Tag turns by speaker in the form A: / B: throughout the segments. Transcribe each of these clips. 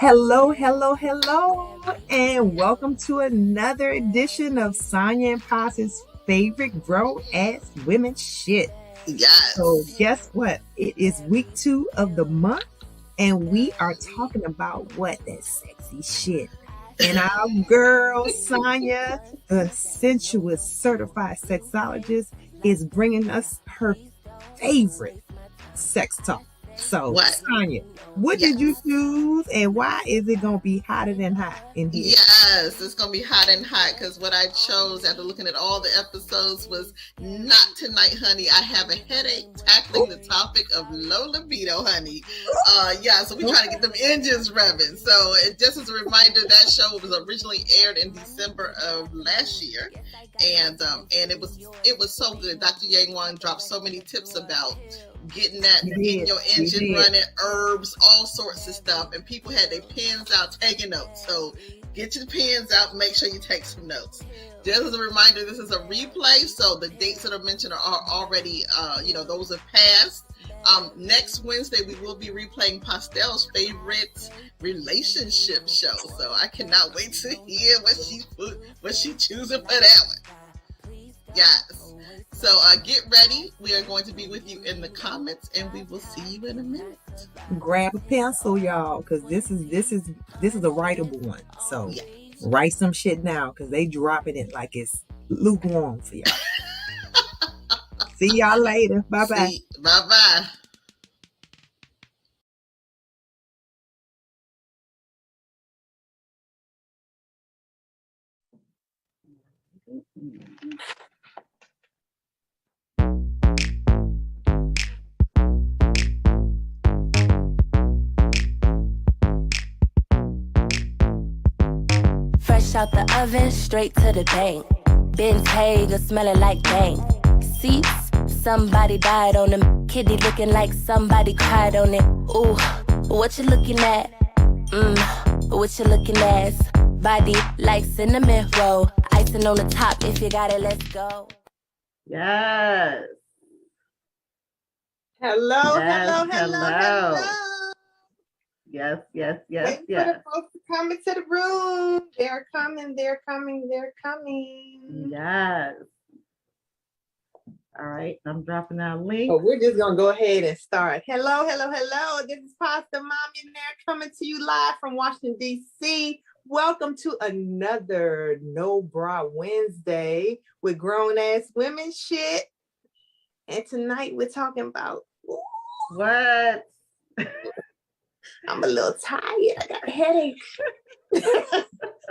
A: Hello, hello, hello, and welcome to another edition of Sonia and Pas's favorite grown ass women shit. So,
B: Yes.
A: guess what? It is week 2 of the month, and we are talking about what? That sexy shit. And our girl, Sonia, the sensuous certified sexologist, is bringing us her favorite sex talk. So,
B: What?
A: Sonia, what did you
B: Yes.
A: choose and why is it going to be hotter than hot in here?
B: Yes, it's gonna be hot and hot because what I chose after looking at all the episodes was not tonight, honey. I have a headache tackling the topic of low libido, honey. Yeah, so we trying to get them engines revving. So just as a reminder, that show was originally aired in December of last year, and it was so good. Dr. Yang Wang dropped so many tips about getting your engine running, herbs, all sorts of stuff, and people had their pens out taking notes. So get your pens out, make sure you take some notes. Just as a reminder, this is a replay, so the dates that are mentioned are already, those have passed. Next Wednesday, we will be replaying Pastel's favorite relationship show, so I cannot wait to hear what she choosing for that one. Yes. So get ready. We are going to be with you in the comments, and we will see you in a minute.
A: Grab a pencil, y'all, because this is a writable one. So write some shit now, because they dropping it like it's lukewarm for y'all. See y'all later. Bye bye.
B: Bye bye.
C: Fresh out the oven, straight to the bank. Ben's Hager smelling like bank. Seats, somebody died on them. Kitty looking like somebody cried on it. Ooh, what you looking at? What you looking at? Body like cinnamon roll. Icing on the top, if you got it, let's go.
B: Yes.
A: Hello.
B: Yes.
A: Waiting for the folks to come into the room. They're coming.
B: Yes. All right, I'm dropping that link.
A: So we're just gonna go ahead and start. Hello. This is Pasta Millionaire coming to you live from Washington, D.C. Welcome to another No Bra Wednesday with grown ass women shit. And tonight we're talking about
B: what?
A: I'm a little tired. I got a headache.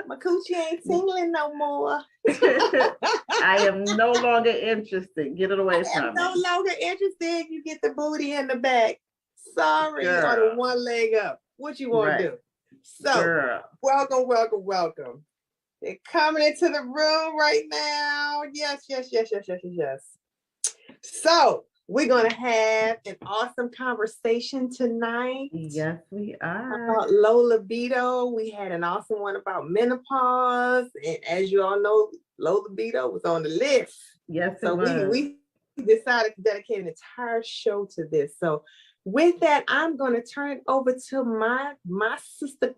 A: My coochie ain't tingling no more.
B: I am no longer interested. Get it away from me.
A: No longer interested. You get the booty in the back. Sorry,
B: Girl.
A: or the one leg up. What you want to do? So,
B: Girl.
A: welcome. They're coming into the room right now. Yes. So, we're going to have an awesome conversation tonight.
B: Yes, we are.
A: About low libido. We had an awesome one about menopause. And as you all know, low libido was on the list.
B: Yes,
A: so we decided to dedicate an entire show to this. So with that, I'm going to turn it over to my sister,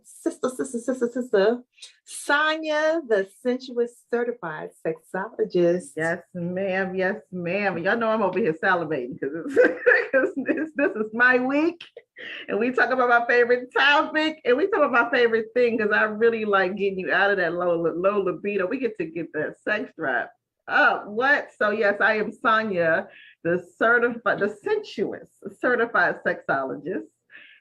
A: Sonia, the sensuous certified sexologist.
B: Yes, ma'am. Y'all know I'm over here salivating because this is my week, and we talk about my favorite topic, and we talk about my favorite thing because I really like getting you out of that low libido. We get that sex drive. What? So yes, I am Sonia, the sensuous certified sexologist.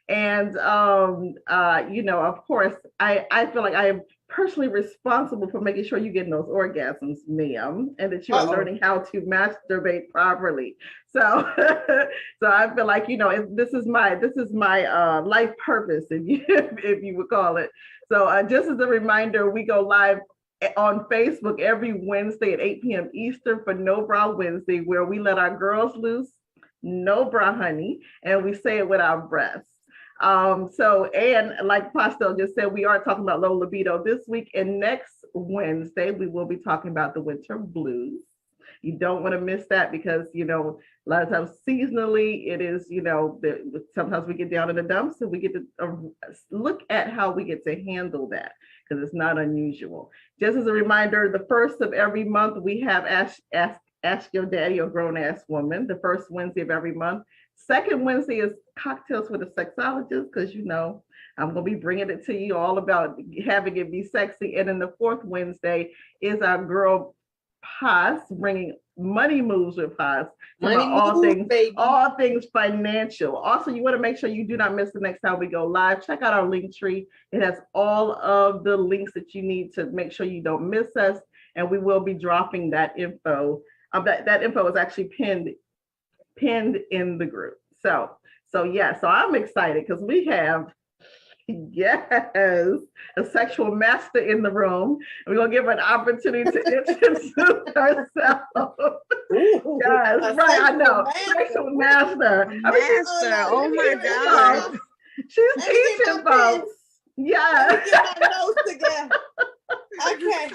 B: And of course, I feel like I am personally responsible for making sure you're getting those orgasms, ma'am, and that you are learning how to masturbate properly. So so I feel like, this is my life purpose, if you would call it. So just as a reminder, we go live on Facebook every Wednesday at 8 p.m. Eastern for No Bra Wednesday, where we let our girls loose, no bra, honey, and we say it with our breasts. And like Pastel just said, we are talking about low libido this week, and next Wednesday we will be talking about the winter blues. You don't want to miss that because, you know, a lot of times seasonally it is, you know, sometimes we get down in the dumps and we get to look at how we get to handle that because it's not unusual. Just as a reminder, the first of every month we have Ask Your Daddy or Grown Ass Woman, the first Wednesday of every month. Second Wednesday is Cocktails with a Sexologist because, you know, I'm going to be bringing it to you all about having it be sexy. And then the fourth Wednesday is our girl Paz bringing money moves with Paz. All things financial. Also, you want to make sure you do not miss the next time we go live. Check out our link tree. It has all of the links that you need to make sure you don't miss us. And we will be dropping that info. That info is actually pinned in the group. So I'm excited because we have a sexual master in the room. We're gonna give her an opportunity to introduce herself. Yes, right. I know. Sexual master.
A: Oh my God.
B: She's teaching folks. Yes.
D: Get my notes together. Okay.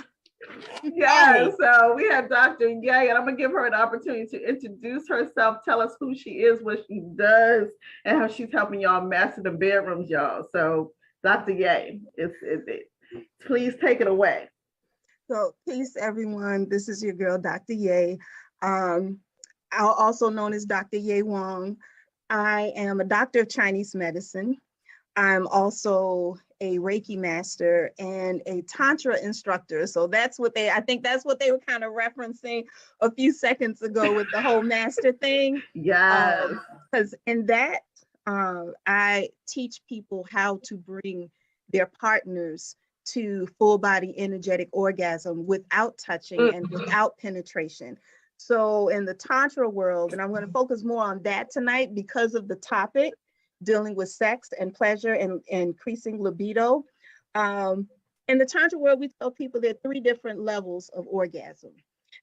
B: Yeah, so we have Dr. Ye, and I'm gonna give her an opportunity to introduce herself, tell us who she is, what she does, and how she's helping y'all master the bedrooms, y'all. So, Dr. Ye, please take it away.
D: So, peace, everyone. This is your girl, Dr. Ye. Also known as Dr. Ye Wong. I am a doctor of Chinese medicine. I'm also a Reiki master and a Tantra instructor. So I think that's what they were kind of referencing a few seconds ago with the whole master thing.
B: Yes.
D: Because in that, I teach people how to bring their partners to full body energetic orgasm without touching and without penetration. So in the Tantra world, and I'm going to focus more on that tonight because of the topic, dealing with sex and pleasure and increasing libido. In the Tantra world, we tell people there are 3 different levels of orgasm.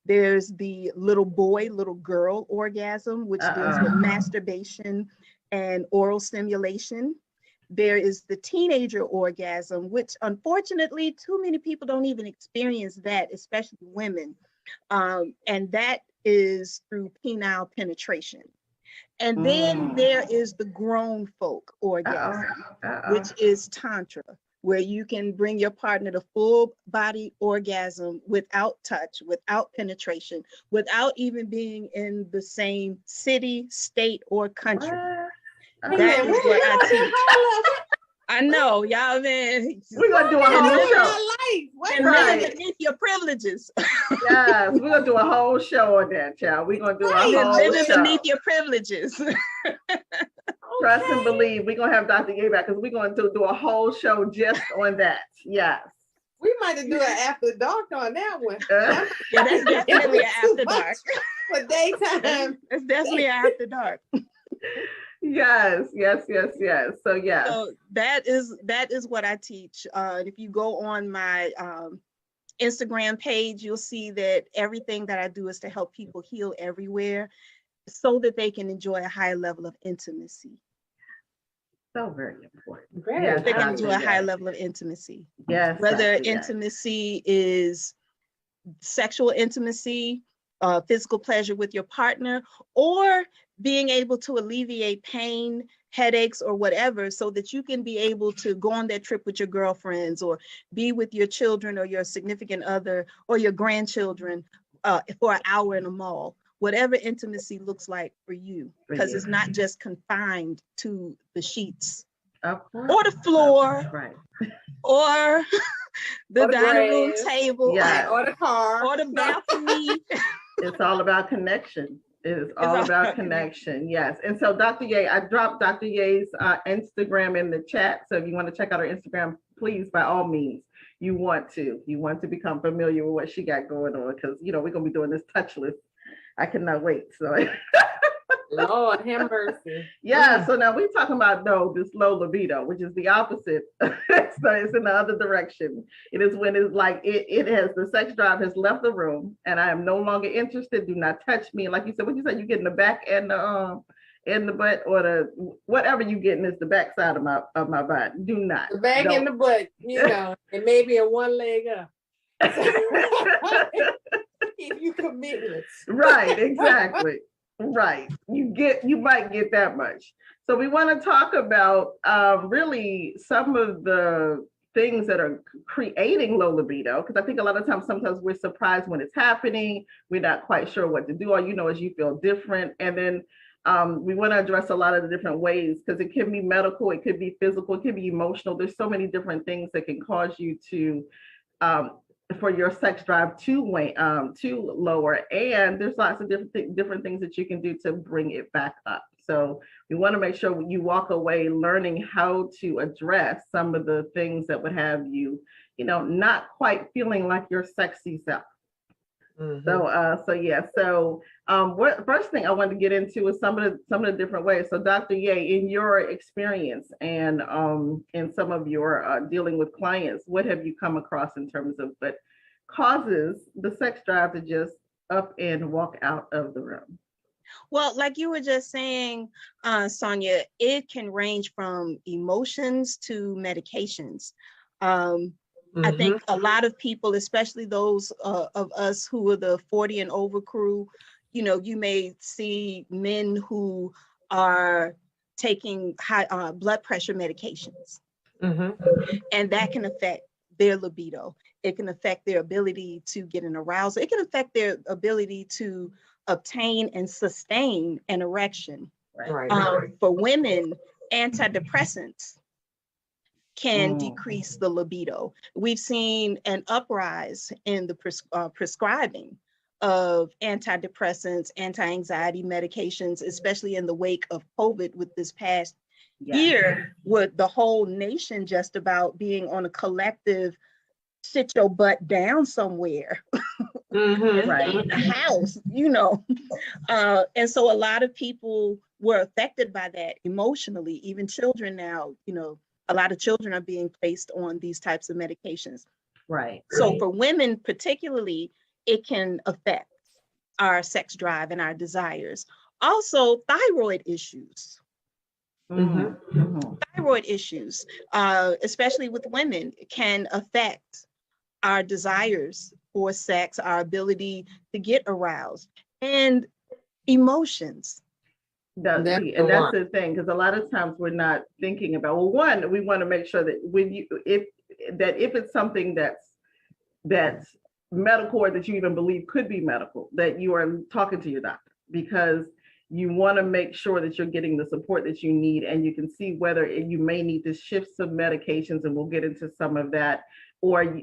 D: There's the little boy, little girl orgasm, which deals with masturbation and oral stimulation. There is the teenager orgasm, which unfortunately, too many people don't even experience that, especially women. And that is through penile penetration. And then there is the grown folk orgasm, which is Tantra, where you can bring your partner to full body orgasm without touch, without penetration, without even being in the same city, state, or country. That is what I teach. I know, y'all, man.
B: We're going to do a whole show.
D: And living beneath your privileges.
B: Yes, we're going to do a whole show on that, child. We're going to do a whole
D: living
B: show.
D: Beneath your privileges.
B: Trust and believe. We're going to have Dr. Ye back because we're going to do a whole show just on that. Yes.
E: We might have to do an after dark on that one.
D: Yeah, that's definitely an after dark.
E: For daytime.
D: It's definitely an after dark.
B: Yes. So yes.
D: So that is what I teach. If you go on my Instagram page, you'll see that everything that I do is to help people heal everywhere so that they can enjoy a higher level of intimacy.
B: So very important.
D: Yes, they can enjoy a higher level of intimacy.
B: Yes.
D: Whether intimacy is sexual intimacy, physical pleasure with your partner, or being able to alleviate pain, headaches, or whatever, so that you can be able to go on that trip with your girlfriends or be with your children or your significant other or your grandchildren for an hour in a mall. Whatever intimacy looks like for you, because it's not just confined to the sheets or the floor,
B: right,
D: or the dining room table,
E: or the car,
D: or the balcony.
B: It's all about connection. It is all about connection. Yes. And so Dr. Ye, I dropped Dr. Ye's Instagram in the chat. So if you want to check out her Instagram, please, by all means, you want to become familiar with what she got going on, because, you know, we're going to be doing this touchless. I cannot wait. So
E: Lord have mercy.
B: Yeah. So now we're talking about this low libido, which is the opposite. So it's in the other direction. It is when it's like it has, the sex drive has left the room and I am no longer interested. Do not touch me. And like you said, what you said, you get in the back and the butt, or the whatever you getting is the back side of my body. Do not.
E: The back and the butt, you know, and maybe a one leg up. Give you commitments.
B: Right, exactly. Right. You might get that much. So we want to talk about really some of the things that are creating low libido, because I think a lot of times sometimes we're surprised when it's happening. We're not quite sure what to do. All you know is you feel different. And then we want to address a lot of the different ways, because it can be medical, it could be physical, it could be emotional. There's so many different things that can cause you to for your sex drive to lower, and there's lots of different things that you can do to bring it back up. So we want to make sure you walk away learning how to address some of the things that would have you, not quite feeling like your sexy self. Mm-hmm. So what first thing I wanted to get into is some of the different ways. So Dr. Ye, in your experience and in some of your dealing with clients, what have you come across in terms of what causes the sex drive to just up and walk out of the room?
D: Well, like you were just saying, Sonia, it can range from emotions to medications. I think a lot of people, especially those of us who are the 40 and over crew, you may see men who are taking high blood pressure medications, and that can affect their libido. It can affect their ability to get an arousal. It can affect their ability to obtain and sustain an erection.
E: Right.
D: For women, antidepressants can decrease the libido. We've seen an uprise in the prescribing of antidepressants, anti-anxiety medications, especially in the wake of COVID with this past year, with the whole nation just about being on a collective sit your butt down somewhere. Right. In the house, and so a lot of people were affected by that emotionally. Even children now, a lot of children are being placed on these types of medications.
B: Right.
D: So for women particularly, it can affect our sex drive and our desires. Also, thyroid issues. Thyroid issues, especially with women, can affect our desires for sex, our ability to get aroused, and emotions.
B: And that's the thing, because a lot of times we're not thinking about, well, one, we want to make sure that if it's something that's medical, or that you even believe could be medical, that you are talking to your doctor, because you want to make sure that you're getting the support that you need, and you can see whether you may need to shift some medications, and we'll get into some of that,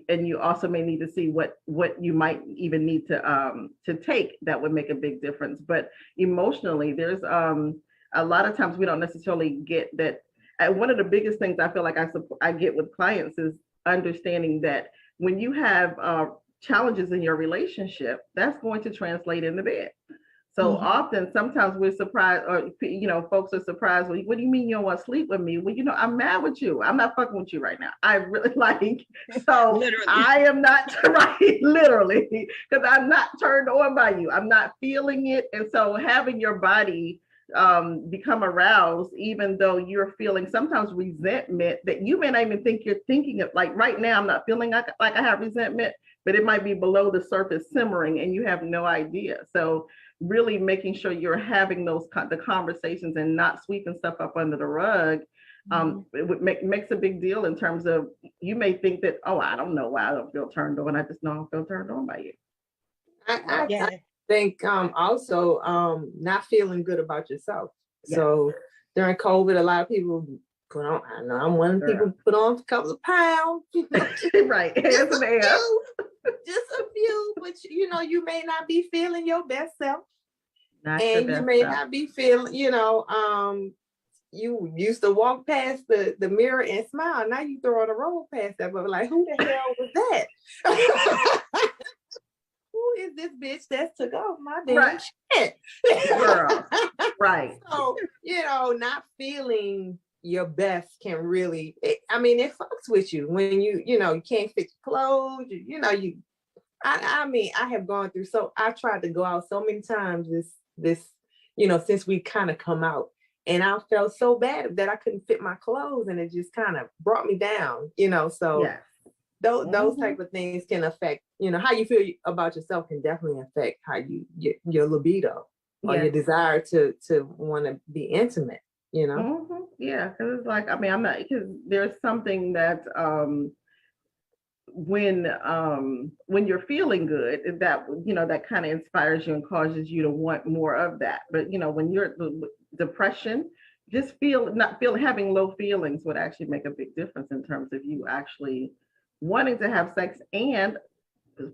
B: and you also may need to see what you might even need to take that would make a big difference. But emotionally, there's a lot of times we don't necessarily get that. One of the biggest things I feel like I get with clients is understanding that when you have challenges in your relationship, that's going to translate in the bed. So often, sometimes we're surprised, or folks are surprised. Well, what do you mean you don't want to sleep with me? Well, I'm mad with you. I'm not fucking with you right now. I really so literally. I am not literally, because I'm not turned on by you. I'm not feeling it, and so having your body become aroused, even though you're feeling sometimes resentment that you may not even think you're thinking of. Like right now, I'm not feeling like I have resentment, but it might be below the surface simmering, and you have no idea. So really making sure you're having the conversations and not sweeping stuff up under the rug it makes a big deal in terms of, you may think that, oh, I don't know why I don't feel turned on. I just know I don't feel turned on by you.
E: I think also not feeling good about yourself. Yes. So during COVID, a lot of people put on, I know I'm one of the people put on a couple of pounds.
B: Right. Just
E: a few, but you may not be feeling your best self. You may not be feeling, you used to walk past the mirror and smile. Now you throw on a roll past that, but like, who the hell was that? Who is this bitch that took off my damn shit?
B: Girl. Right.
E: So, not feeling your best can really, it fucks with you when you can't fix clothes, I have gone through, so I've tried to go out so many times this since we kind of come out, and I felt so bad that I couldn't fit my clothes, and it just kind of brought me down, so yes. those type of things can affect, how you feel about yourself can definitely affect how your libido or your desire to want to be intimate,
B: Yeah, because it's like, I'm not, because there's something that when you're feeling good, that that kind of inspires you and causes you to want more of that. But when you're depression, just having low feelings would actually make a big difference in terms of you actually wanting to have sex. And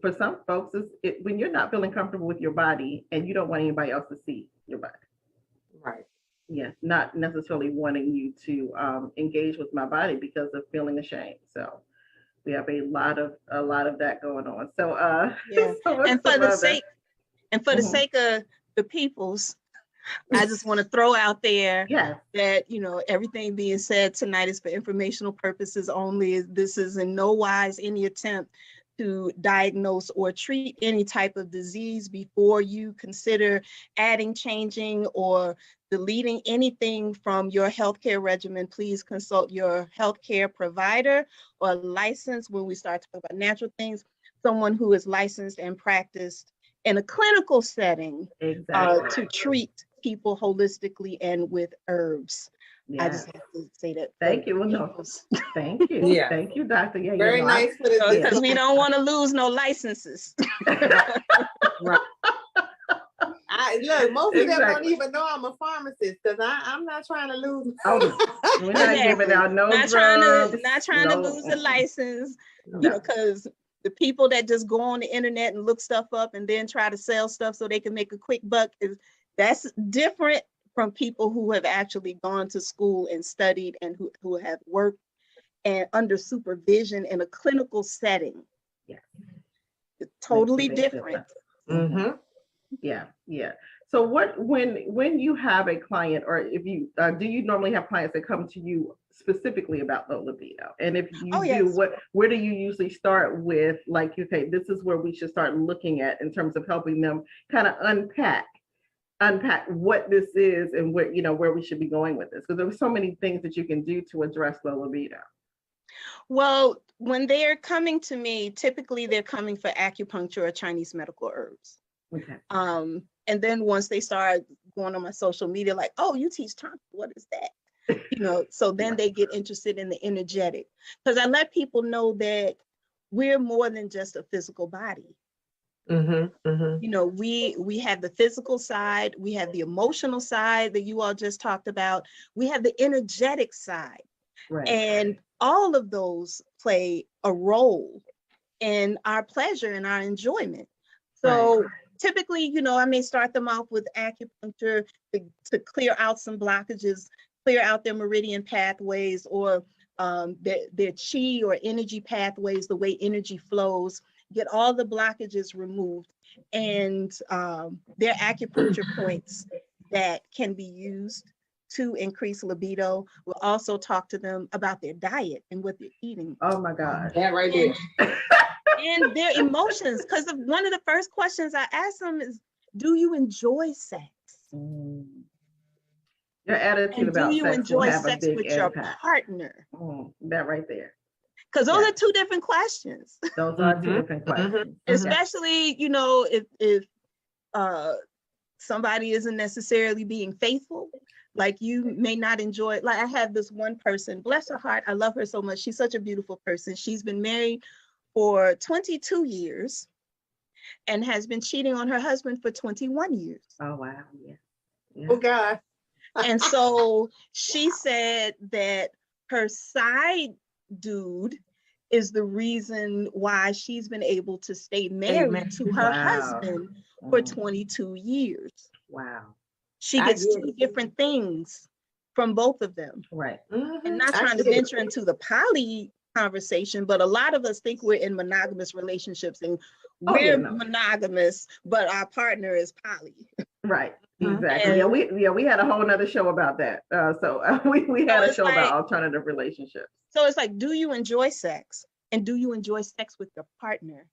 B: for some folks, when you're not feeling comfortable with your body and you don't want anybody else to see your body.
E: Right.
B: Yeah, not necessarily wanting you to engage with my body because of feeling ashamed. So we have a lot of that going on. So
D: and for the sake of the peoples, I just want to throw out there that everything being said tonight is for informational purposes only. This is in no wise any attempt to diagnose or treat any type of disease. Before you consider adding, changing, or deleting anything from your healthcare regimen, please consult your healthcare provider or licensed, when we start talking about natural things, someone who is licensed and practiced in a clinical setting to treat people holistically and with herbs. I just have to say that.
B: Thank you. Thank you.
E: Yeah.
B: Thank you, Doctor. Yeah,
E: very nice.
D: Because we don't want to lose no licenses.
E: Right. Look, most of them don't even know I'm a pharmacist because I'm not trying to lose.
B: We're not giving out no drugs.
D: Not trying to lose the license, because the people that just go on the internet and look stuff up and then try to sell stuff so they can make a quick buck, that's different from people who have actually gone to school and studied and who have worked and under supervision in a clinical setting.
B: Yeah.
D: It's totally different.
B: Mm-hmm. Yeah. So when you have a client, or if you do you normally have clients that come to you specifically about low libido? And if you do, where do you usually start with, like, okay, this is where we should start looking at in terms of helping them kind of unpack what this is and where we should be going with this? Because there are so many things that you can do to address low libido.
D: Well, when they're coming to me, typically they're coming for acupuncture or Chinese medical herbs.
B: Okay.
D: And then once they start going on my social media, like, oh, you teach tantra, what is that? So then they get interested in the energetic, because I let people know that we're more than just a physical body.
E: Mm-hmm, mm-hmm.
D: We have the physical side, we have the emotional side that you all just talked about, we have the energetic side, and all of those play a role in our pleasure and our enjoyment. So typically, I may start them off with acupuncture to clear out some blockages, clear out their meridian pathways, or their chi or energy pathways, the way energy flows, get all the blockages removed, and their acupuncture points that can be used to increase libido. We'll also talk to them about their diet and what they're eating.
B: Oh my God.
E: That right there.
D: And their emotions, because one of the first questions I ask them is, do you enjoy sex?
B: Your attitude about
D: sex. Do you enjoy sex with your partner?
B: That right there.
D: Because those are two different questions.
B: Those are two different questions.
D: Especially, if somebody isn't necessarily being faithful, like you may not enjoy it. Like I have this one person, bless her heart, I love her so much. She's such a beautiful person. She's been married for 22 years and has been cheating on her husband for 21 years.
B: Oh, wow. Yeah.
E: Oh, God.
D: And so she said that her side dude is the reason why she's been able to stay married to her husband for 22 years.
B: Wow.
D: She gets two different things from both of them.
B: Right.
D: And not trying to venture into the poly conversation, but a lot of us think we're in monogamous relationships and we're monogamous, but our partner is poly.
B: Right. Exactly. And we had a whole nother show about that. We had a show about alternative relationships.
D: So it's like, do you enjoy sex? And do you enjoy sex with your partner?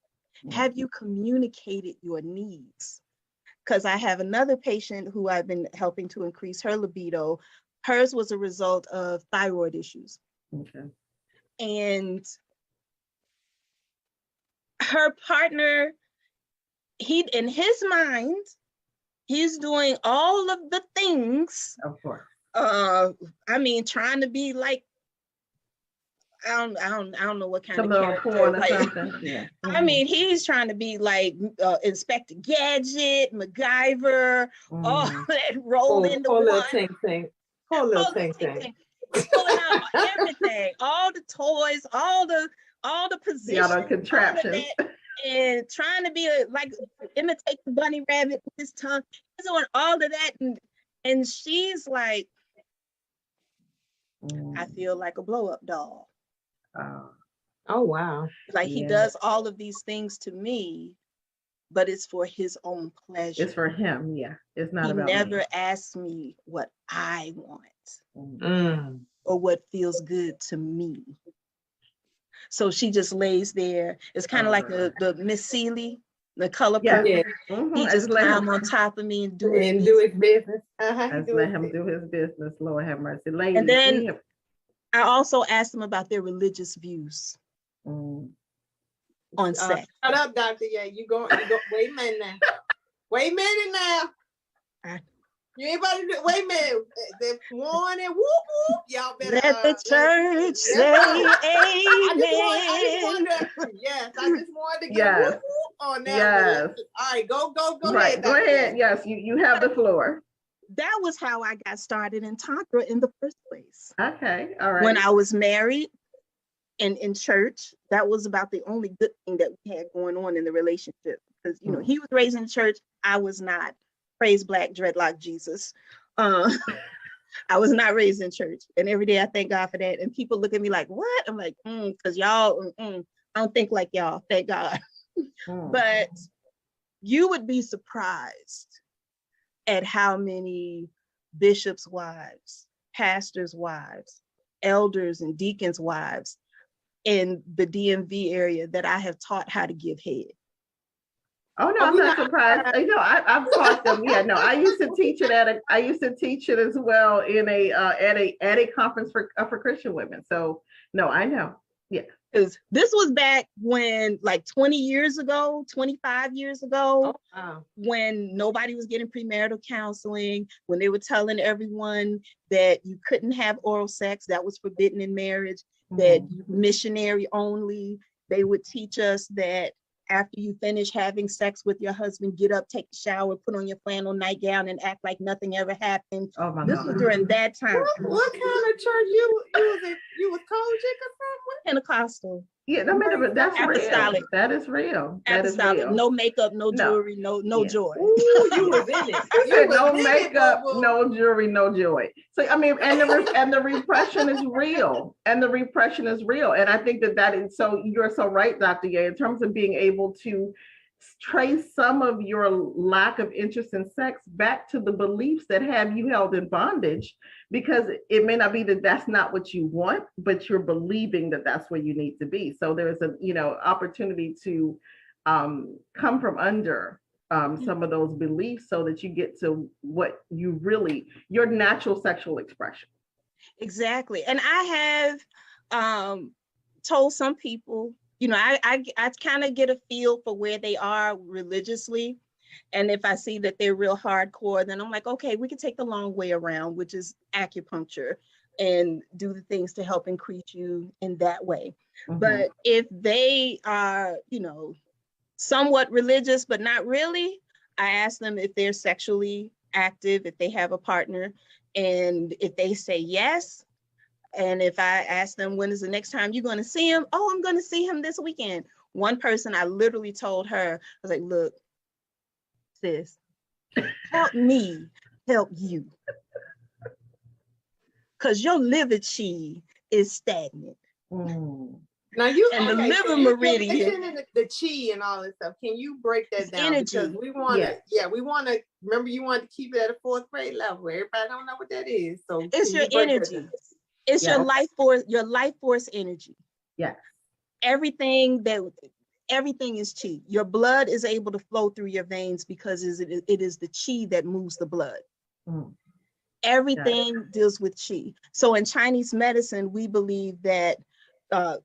D: Have you communicated your needs? Because I have another patient who I've been helping to increase her libido. Hers was a result of thyroid issues.
B: Okay.
D: And her partner, in his mind, he's doing all of the things.
B: Of course.
D: I mean, trying to be like, I don't know what kind
B: Some
D: of
B: little
D: character.
B: porn or
D: Like,
B: something. Yeah.
D: I mean, he's trying to be like Inspector Gadget, MacGyver, all that rolled into
E: Poor
D: one.
E: little ting. Poor little ting.
D: Pulling out everything, all the toys, all the positions,
B: all the contraptions,
D: and trying to be imitate the bunny rabbit with his tongue. He's doing all of that, and she's like, I feel like a blow-up doll.
E: Oh wow!
D: Like he does all of these things to me, but it's for his own pleasure.
B: It's for him, yeah. It's not about
D: me. He never
B: me.
D: asks me what I want or what feels good to me. So she just lays there. It's kind of like the Miss Seeley, the color purple.
B: Yeah.
D: He just climb on top of me and do
E: his business.
B: Just let him do his business. Lord have mercy, ladies.
D: And then I also asked them about their religious views on sex.
E: Shut up, Doctor. Yeah, you go. Wait a minute now. Wait a minute now. You ain't about to do. Wait a minute. They're one and whoop whoop. Y'all better
D: let the church say amen.
E: I just wanted to get whoop whoop on that.
B: Yes.
E: All right, go
B: right,
E: ahead.
B: Go ahead. Yes, you have the floor.
D: That was how I got started in Tantra in the first place.
B: Okay, all right.
D: When I was married and in church, that was about the only good thing that we had going on in the relationship. Because, he was raised in church, I was not. Praise Black dreadlock Jesus. I was not raised in church. And every day I thank God for that. And people look at me like, what? I'm like, because y'all, I don't think like y'all, thank God. But you would be surprised at how many bishops' wives, pastors' wives, elders and deacons' wives in the DMV area that I have taught how to give head.
B: Oh no, I'm not surprised. I've taught them. Yeah, no, I used to teach it as well in at a conference for Christian women. So no, I know. Yeah.
D: Because this was back when, like 20 years ago, 25 years ago, when nobody was getting premarital counseling, when they were telling everyone that you couldn't have oral sex, that was forbidden in marriage, that missionary only. They would teach us that after you finish having sex with your husband, get up, take a shower, put on your flannel nightgown, and act like nothing ever happened.
B: Oh my
D: this
B: God.
D: was during that time.
E: What kind of church you was in? You was Kojic or something?
D: Pentecostal.
B: Yeah, no, but that's
D: apostolic.
B: Real. That is real. That
D: apostolic.
B: is real.
D: No makeup, no jewelry, no joy.
E: Ooh, you was in it.
B: You said no makeup, no jewelry, no joy. So I mean, and the repression is real, and I think that is so. You're so right, Dr. Ye, in terms of being able to trace some of your lack of interest in sex back to the beliefs that have you held in bondage, because it may not be that that's not what you want, but you're believing that that's where you need to be. So there's a opportunity to come from under some of those beliefs so that you get to what you really, your natural sexual expression.
D: Exactly. And I have told some people, I kind of get a feel for where they are religiously. And if I see that they're real hardcore, then I'm like, okay, we can take the long way around, which is acupuncture, and do the things to help increase you in that way. But if they are, somewhat religious, but not really, I ask them if they're sexually active, if they have a partner. And if they say yes, and if I ask them, when is the next time you're going to see him? Oh, I'm going to see him this weekend. One person, I literally told her, I was like, look, sis, help me help you. Because your liver chi is stagnant.
E: Now you
D: and the liver meridian,
E: the chi and all this stuff. Can you break that down?
D: Energy.
E: Because we want to, we want to remember. You want to keep it at a 4th grade level. Everybody don't know what that is. So
D: it's your energy. It's your life force energy.
B: Yes.
D: Everything is chi. Your blood is able to flow through your veins because it is the chi that moves the blood. Everything deals with chi. So in Chinese medicine, we believe that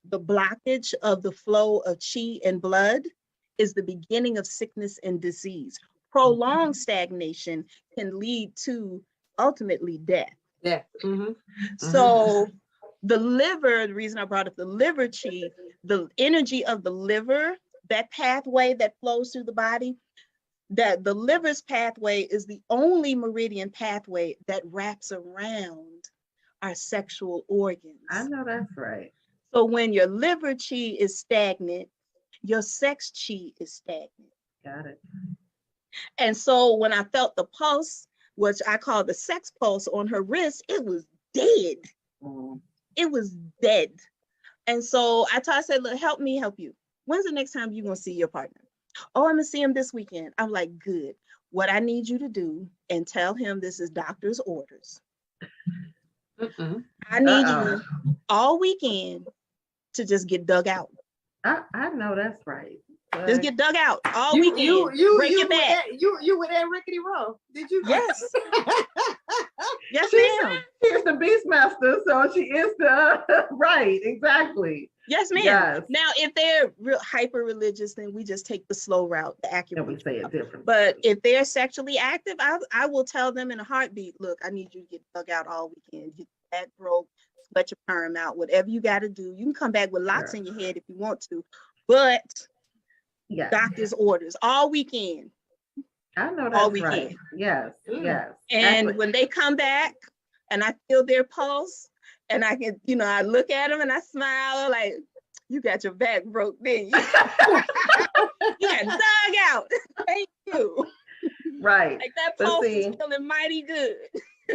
D: the blockage of the flow of chi and blood is the beginning of sickness and disease. Prolonged stagnation can lead to ultimately death.
E: Yeah.
D: So the liver, the reason I brought up the liver chi, the energy of the liver, that pathway that flows through the body, that the liver's pathway is the only meridian pathway that wraps around our sexual organs.
B: I know that's right.
D: So when your liver chi is stagnant, your sex chi is stagnant.
B: Got it.
D: And so when I felt the pulse, which I call the sex pulse on her wrist, it was dead. It was dead. And so I said, look, help me help you. When's the next time you're going to see your partner? Oh, I'm going to see him this weekend. I'm like, good. What I need you to do, and tell him this is doctor's orders. I need you all weekend to just get dug out.
B: I know that's right.
D: Just get dug out all weekend. Break your back.
E: You with that rickety roll? Did you?
D: Yes. Yes, ma'am.
B: She is the Beastmaster, so she is the right. Exactly.
D: Yes, ma'am.
B: Yes.
D: Now, if they're real hyper religious, then we just take the slow route, the accurate.
B: And we say it different.
D: But if they're sexually active, I will tell them in a heartbeat, look, I need you to get dug out all weekend. Get that broke, sweat your perm out, whatever you got to do. You can come back with locks in your head if you want to, but doctor's orders all weekend.
B: I know that's right. Yes, yes.
D: And when they come back and I feel their pulse and I can, I look at them and I smile like, you got your back broke, didn't you? You got dug out. Thank you.
B: Right.
D: Like that pulse is feeling mighty good.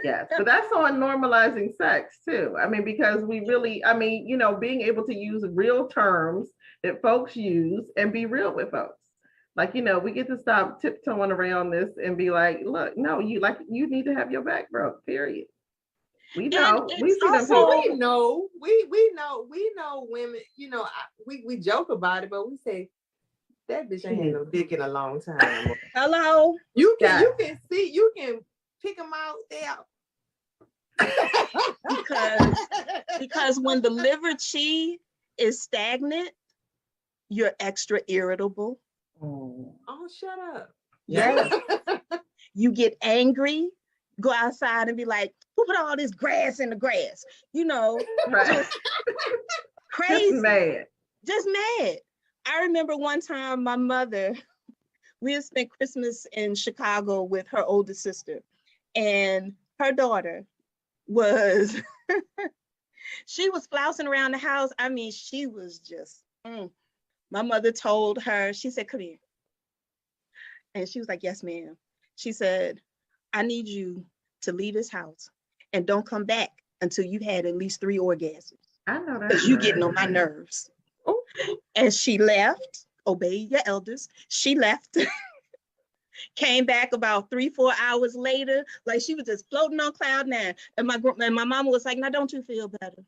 B: Yes, but that's on normalizing sex too. I mean, because we really, being able to use real terms that folks use and be real with folks. Like, we get to stop tiptoeing around this and be like, look, no, you need to have your back broke, period. We know. We see them people.
E: We know. We know women, we joke about it, but we say, that bitch ain't had no dick in a long time.
D: Hello.
E: You can pick them out
D: there. because when the liver chi is stagnant, you're extra irritable.
E: Oh, shut up.
D: Yes. You get angry, go outside and be like, who put all this grass in the grass?
B: Right.
D: Just crazy.
B: Just
D: mad. I remember one time my mother, we had spent Christmas in Chicago with her older sister, and her daughter was, she was flousing around the house. I mean, she was just, my mother told her, she said, come here. And she was like, yes, ma'am. She said, I need you to leave this house and don't come back until you've had at least 3 orgasms.
B: I know that.
D: Because you're getting on my nerves. And she left, obey your elders. She left, came back about 3-4 hours later, like she was just floating on cloud 9. And my mama was like, now don't you feel better?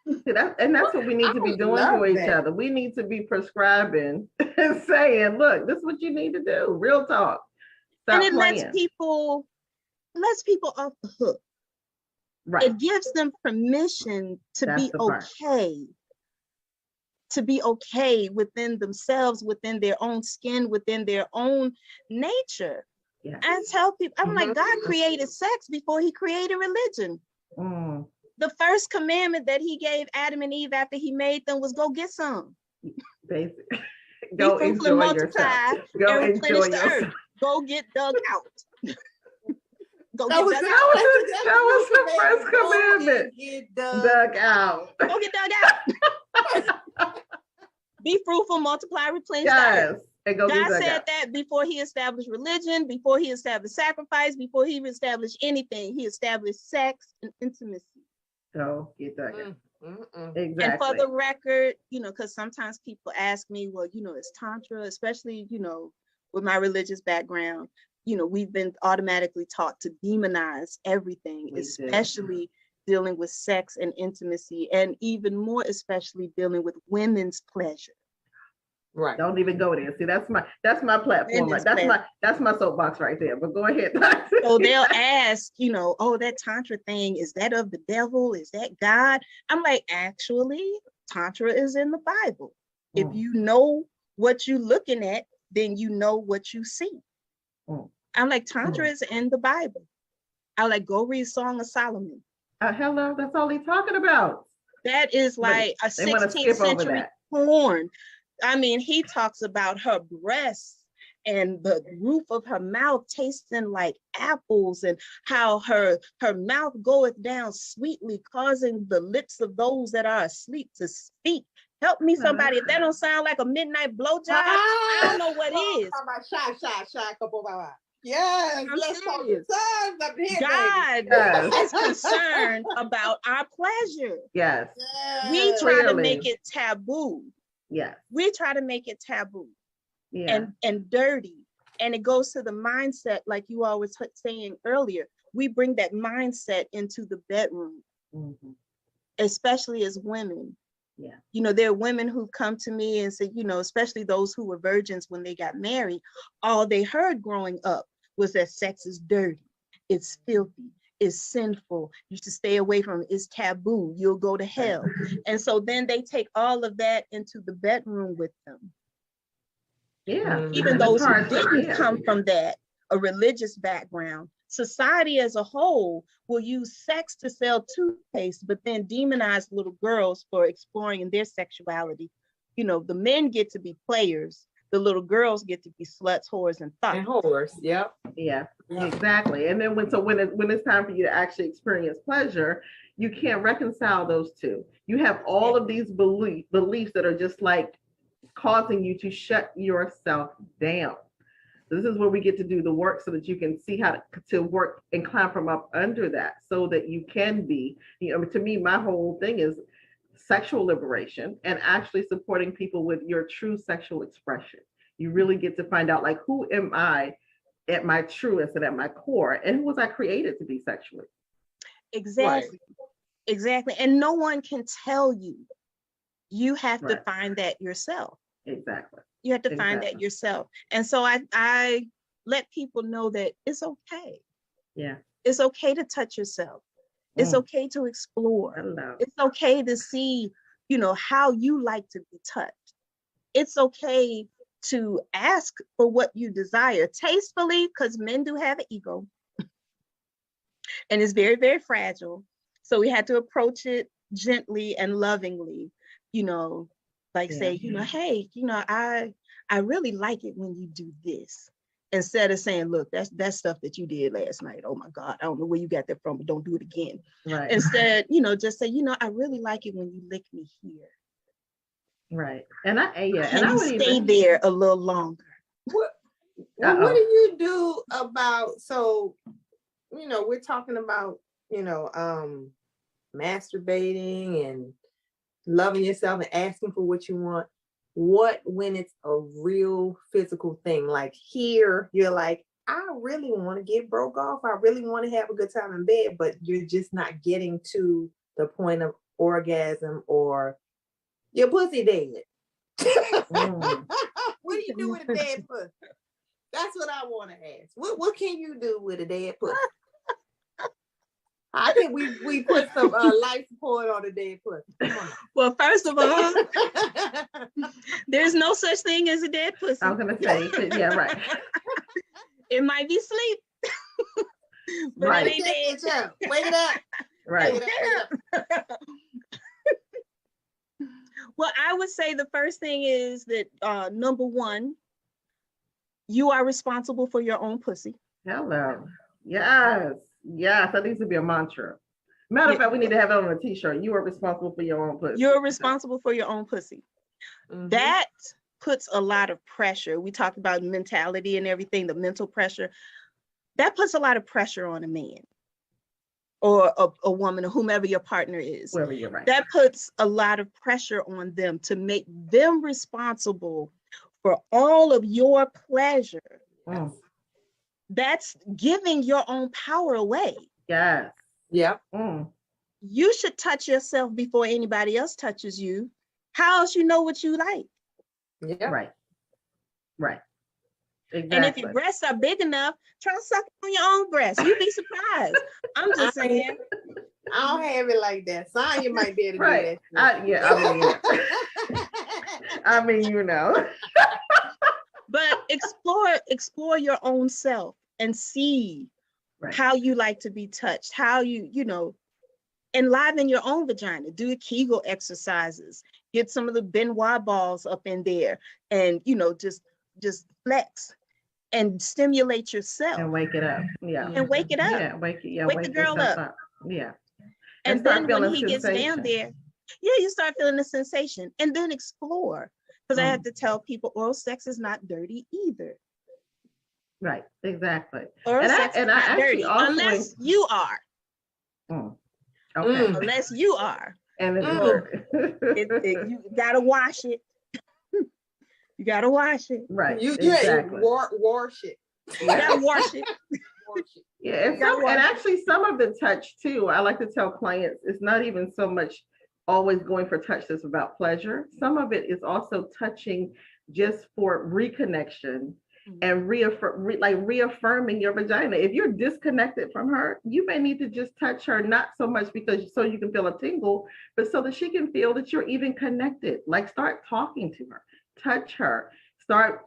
B: And that's what we need to be doing for each other. We need to be prescribing and saying, look, this is what you need to do. Real talk. Stop
D: and it
B: playing.
D: lets people off the hook.
B: Right.
D: It gives them permission to be okay. To be okay within themselves, within their own skin, within their own nature. Yeah. I tell people, I'm like, God created sex before he created religion. The first commandment that he gave Adam and Eve after he made them was go get some.
B: Basically. Go enjoy yourself. Go enjoy yourself.
D: Go get dug out.
B: That was the first commandment.
E: Get
B: dug out.
D: Go get dug out. Be fruitful, multiply, replenish.
B: Yes.
D: God said that before he established religion, before he established sacrifice, before he established anything, he established sex and intimacy.
B: Go get dug out. Exactly.
D: And for the record, because sometimes people ask me, well, it's Tantra, especially, with my religious background, we've been automatically taught to demonize everything, especially dealing with sex and intimacy, and even more especially dealing with women's pleasure.
B: Right. Don't even go there. See, that's my platform. That's my soapbox right there. But go ahead.
D: So they'll ask, oh, that Tantra thing, is that of the devil? Is that God? I'm like, actually, Tantra is in the Bible. If you know what you're looking at, then you know what you see. I'm like, Tantra is in the Bible. I like, go read Song of Solomon.
B: Hello, that's all he's talking about.
D: That is like a 16th century porn. I mean, he talks about her breasts and the roof of her mouth tasting like apples, and how her mouth goeth down sweetly, causing the lips of those that are asleep to speak. Help me, somebody. If that don't sound like a midnight blowjob, I don't know what is.
E: Yes,
D: God is concerned about our pleasure.
B: Yes.
D: We try to make it taboo.
B: Yes.
D: We try to make it taboo and dirty. And it goes to the mindset, like you all were saying earlier. We bring that mindset into the bedroom, especially as women.
B: Yeah.
D: You know, there are women who come to me and say, you know, especially those who were virgins when they got married, all they heard growing up was that sex is dirty, it's filthy, it's sinful, you should stay away from it, it's taboo, you'll go to hell. And so then they take all of that into the bedroom with them.
B: Yeah.
D: Even those who didn't come from that, a religious background, society as a whole will use sex to sell toothpaste, but then demonize little girls for exploring in their sexuality. You know, the men get to be players, the little girls get to be sluts, whores, and thugs.
E: And whores, yeah,
B: exactly. And then when it's time for you to actually experience pleasure, you can't reconcile those two. You have all of these beliefs that are just like causing you to shut yourself down. This is where we get to do the work so that you can see how to work and climb from up under that, so that you can be, you know, to me, my whole thing is sexual liberation and actually supporting people with your true sexual expression. You really get to find out, like, who am I at my truest and at my core, and who was I created to be sexually?
D: Exactly. Right. Exactly. And no one can tell you. You have to find that yourself.
B: Exactly.
D: You have to find that yourself. And so I let people know that it's okay.
B: Yeah.
D: It's okay to touch yourself. It's okay to explore.
B: Hello.
D: It's okay to see, you know, how you like to be touched. It's okay to ask for what you desire tastefully, because men do have an ego. And it's very, very fragile. So we had to approach it gently and lovingly, you know, like say, you know, hey, you know, I really like it when you do this. Instead of saying, look, that's stuff that you did last night. Oh my God, I don't know where you got that from, but don't do it again.
B: Right.
D: Instead, you know, just say, you know, I really like it when you lick me here.
B: Right. And I
D: would stay there a little longer.
E: What do you do about, so, you know, we're talking about, you know, masturbating and loving yourself and asking for what you want. What when it's a real physical thing? Like here, you're like, I really want to get broke off. I really want to have a good time in bed, but you're just not getting to the point of orgasm, or your pussy dead. What do you do with a dead pussy? That's what I want to ask. What can you do with a dead pussy? I think we put some life support on the dead pussy.
D: Well, first of all, there's no such thing as a dead pussy.
B: I was gonna say, yeah, right.
D: It might be sleep. But
B: right.
D: It ain't dead.
E: Wake it up.
B: Right.
E: Wake it up.
D: Well, I would say the first thing is that number one, you are responsible for your own pussy.
B: Hello. Yes. Yes, that needs to be a mantra. Matter of fact, we need to have it on a t-shirt. You are responsible for your own pussy.
D: You're responsible for your own pussy. Mm-hmm. That puts a lot of pressure. We talked about mentality and everything, the mental pressure. That puts a lot of pressure on a man or a woman or whomever your partner is.
B: Whoever you're right.
D: That puts a lot of pressure on them to make them responsible for all of your pleasure.
B: Mm.
D: That's giving your own power away.
B: Yes.
E: Yeah.
B: Mm.
D: You should touch yourself before anybody else touches you. How else you know what you like?
E: Yeah.
B: Right. Right. Exactly.
D: And if your breasts are big enough, try sucking on your own breasts. You'd be surprised. I'm just saying.
E: I don't have it like that. Sonya might be able to
B: Right.
E: do that.
B: I mean, you know.
D: But explore your own self and see how you like to be touched, how you know, enliven your own vagina. Do Kegel exercises. Get some of the Benoit balls up in there, and you know, just flex and stimulate yourself
B: And wake it up. Yeah.
D: And wake it up.
B: Yeah, wake
D: the girl up.
B: Yeah.
D: And then when he gets down there, you start feeling the sensation, and then explore. Because I have to tell people oral sex is not dirty either.
B: Right, exactly.
D: Oral sex is not dirty unless you are.
B: Okay.
D: Unless you are.
B: And
D: you gotta wash it. You gotta wash it.
B: Right.
E: Exactly. Wash it.
D: You gotta wash it.
B: Yeah, and actually some of the touch too, I like to tell clients, it's not even so much always going for touch that's about pleasure. Some of it is also touching just for reconnection and reaffirming your vagina. If you're disconnected from her, you may need to just touch her, not so much because so you can feel a tingle, but so that she can feel that you're even connected. Like start talking to her, touch her, start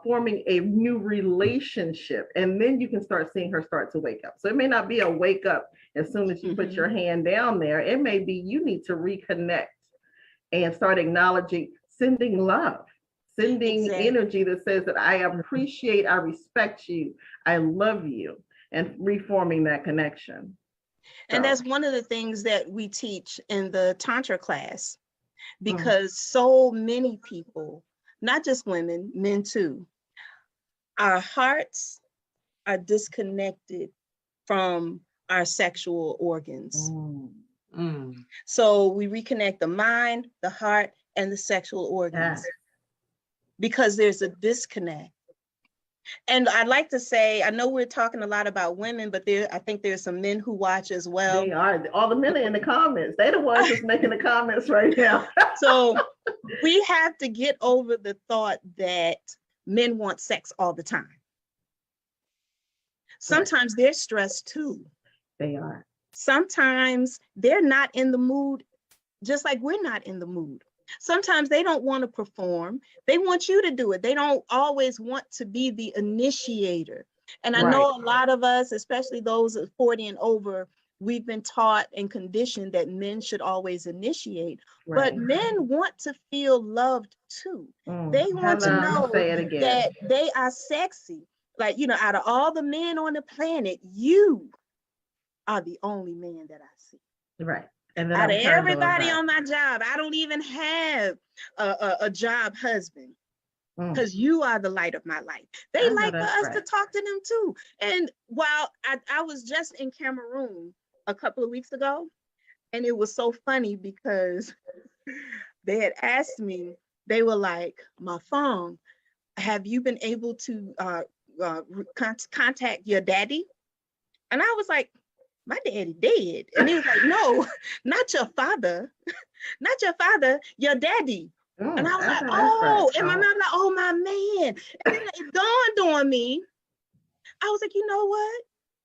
B: forming a new relationship, and then you can start seeing her start to wake up. So it may not be a wake up as soon as you put your hand down there. It may be you need to reconnect and start acknowledging, sending love, sending energy that says that I appreciate, I respect you, I love you, and reforming that connection.
D: And that's one of the things that we teach in the Tantra class, because so many people, not just women, men too, our hearts are disconnected from our sexual organs. So we reconnect the mind, the heart, and the sexual organs because there's a disconnect. And I'd like to say, I know we're talking a lot about women, but I think there's some men who watch as well.
B: They are. All the men are in the comments. They're the ones that's making the comments right now.
D: So we have to get over the thought that men want sex all the time. Sometimes they're stressed too.
B: They are.
D: Sometimes they're not in the mood, just like we're not in the mood. Sometimes they don't want to perform. They want you to do it. They don't always want to be the initiator. And I know a lot of us, especially those at 40 and over, we've been taught and conditioned that men should always initiate. But men want to feel loved too. They want to know that they are sexy. Like, you know, out of all the men on the planet, you are the only man that I see.
B: Right.
D: And out of everybody on my job, I don't even have a job husband, because you are the light of my life. They like for us to talk to them too. And while I was just in Cameroon a couple of weeks ago, and it was so funny because they had asked me, they were like, "Ma femme, have you been able to contact your daddy?" And I was like, "My daddy dead." And he was like, "No, not your father, not your father, your daddy." And I was like, "Oh," and my mom like, "Oh, my man." And then it dawned on me. I was like, you know what?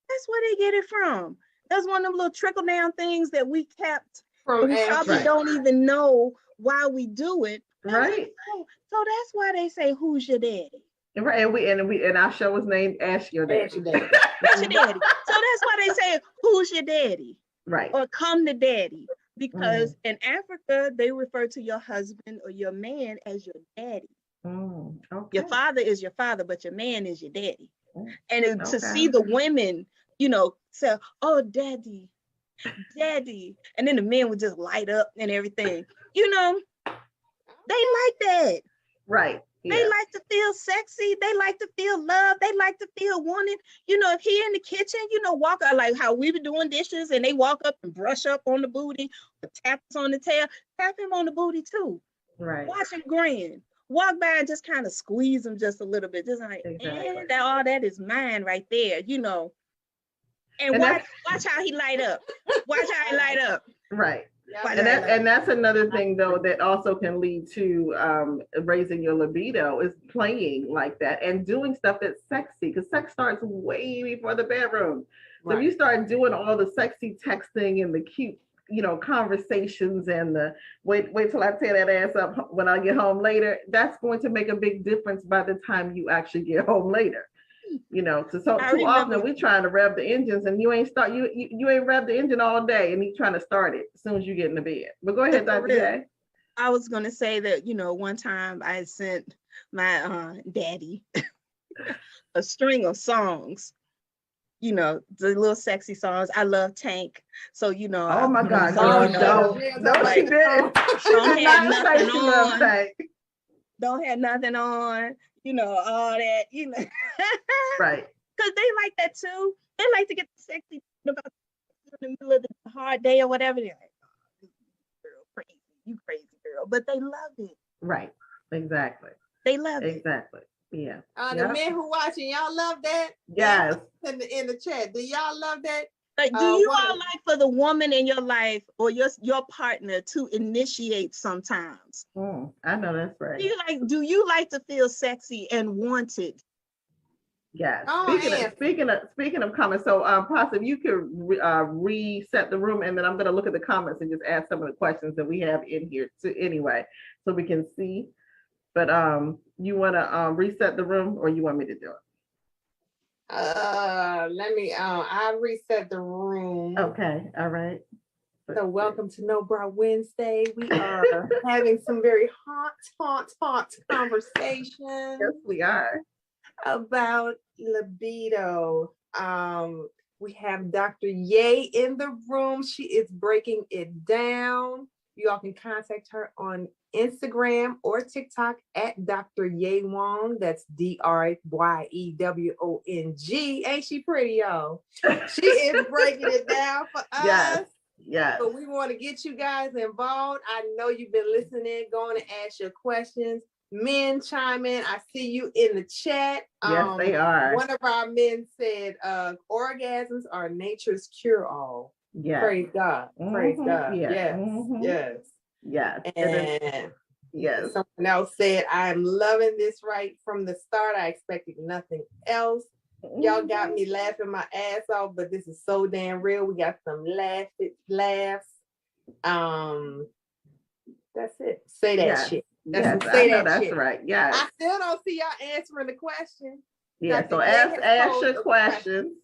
D: That's where they get it from. That's one of them little trickle down things that we kept. From we probably don't even know why we do it.
B: Right.
D: Like, oh, so that's why they say, "Who's your daddy?"
B: Right, and our show was named Ask Your Daddy.
D: Ask Your Daddy. Ask Your Daddy. So that's why they say, "Who's your daddy?"
B: Right.
D: Or "Come to daddy." Because in Africa, they refer to your husband or your man as your daddy. Your father is your father, but your man is your daddy. And to see the women, you know, say, "Oh, daddy, daddy." And then the men would just light up and everything. You know, they like that.
B: Right.
D: They like to feel sexy. They like to feel loved. They like to feel wanted. You know, if he in the kitchen, you know, walk out like how we were doing dishes and they walk up and brush up on the booty, or tap us on the tail, tap him on the booty too.
B: Right.
D: Watch him grin. Walk by and just kind of squeeze him just a little bit. Just like, all that is mine right there, you know. And watch how he light up. Watch how he light up.
B: Right. And that's another thing though that also can lead to raising your libido is playing like that and doing stuff that's sexy, because sex starts way before the bedroom. So if you start doing all the sexy texting and the cute, conversations and the wait till I tear that ass up when I get home later, that's going to make a big difference by the time you actually get home later. So too often we're trying to rev the engines and you ain't rev the engine all day and you trying to start it as soon as you get in the bed. But go ahead, Dr. J.
D: I was gonna say that, one time I sent my daddy a string of songs, the little sexy songs. I love Tank. So,
B: oh my God, no, she didn't. She did not say she loved Tank.
D: Don't have nothing on. All that,
B: Right.
D: Because they like that too. They like to get sexy about in the middle of the hard day or whatever. They're like, oh, girl, crazy, you crazy girl. But they love it.
B: Right. Exactly.
D: They love it.
B: Exactly. Yeah.
E: The men who watching, y'all love that?
B: Yes.
E: In the chat, do y'all love that?
D: Like, do you all like for the woman in your life or your partner to initiate sometimes?
B: I know that's right.
D: Do you like to feel sexy and wanted?
B: Yeah. Speaking of comments, so Pasa, if you could reset the room, and then I'm going to look at the comments and just ask some of the questions that we have in here too, anyway, so we can see. But you want to reset the room, or you want me to do it?
E: Let me I'll reset the room.
B: Okay, all right.
E: So welcome to No Bra Wednesday. We are having some very hot conversation.
B: Yes, we are.
E: About libido. We have Dr. Ye in the room. She is breaking it down. You all can contact her on Instagram or TikTok at Dr. Ye Wong. That's DRYEWONG. Ain't she pretty, y'all? She is breaking it down for us.
B: Yes. Yes.
E: So we want to get you guys involved. I know you've been listening, going to ask your questions. Men chime in. I see you in the chat.
B: Yes, they are.
E: One of our men said orgasms are nature's cure-all.
B: Yeah.
E: Praise God. Praise God.
B: Yeah.
E: Yes. Yes.
B: Yes.
E: And
B: yes.
E: Someone else said, I'm loving this right from the start. I expected nothing else. Y'all got me laughing my ass off, but this is so damn real. We got some laughs. That's it. Say that shit.
B: Yes, I know that's right. Yeah.
E: I still don't see y'all answering the question.
B: Yeah, so ask your questions.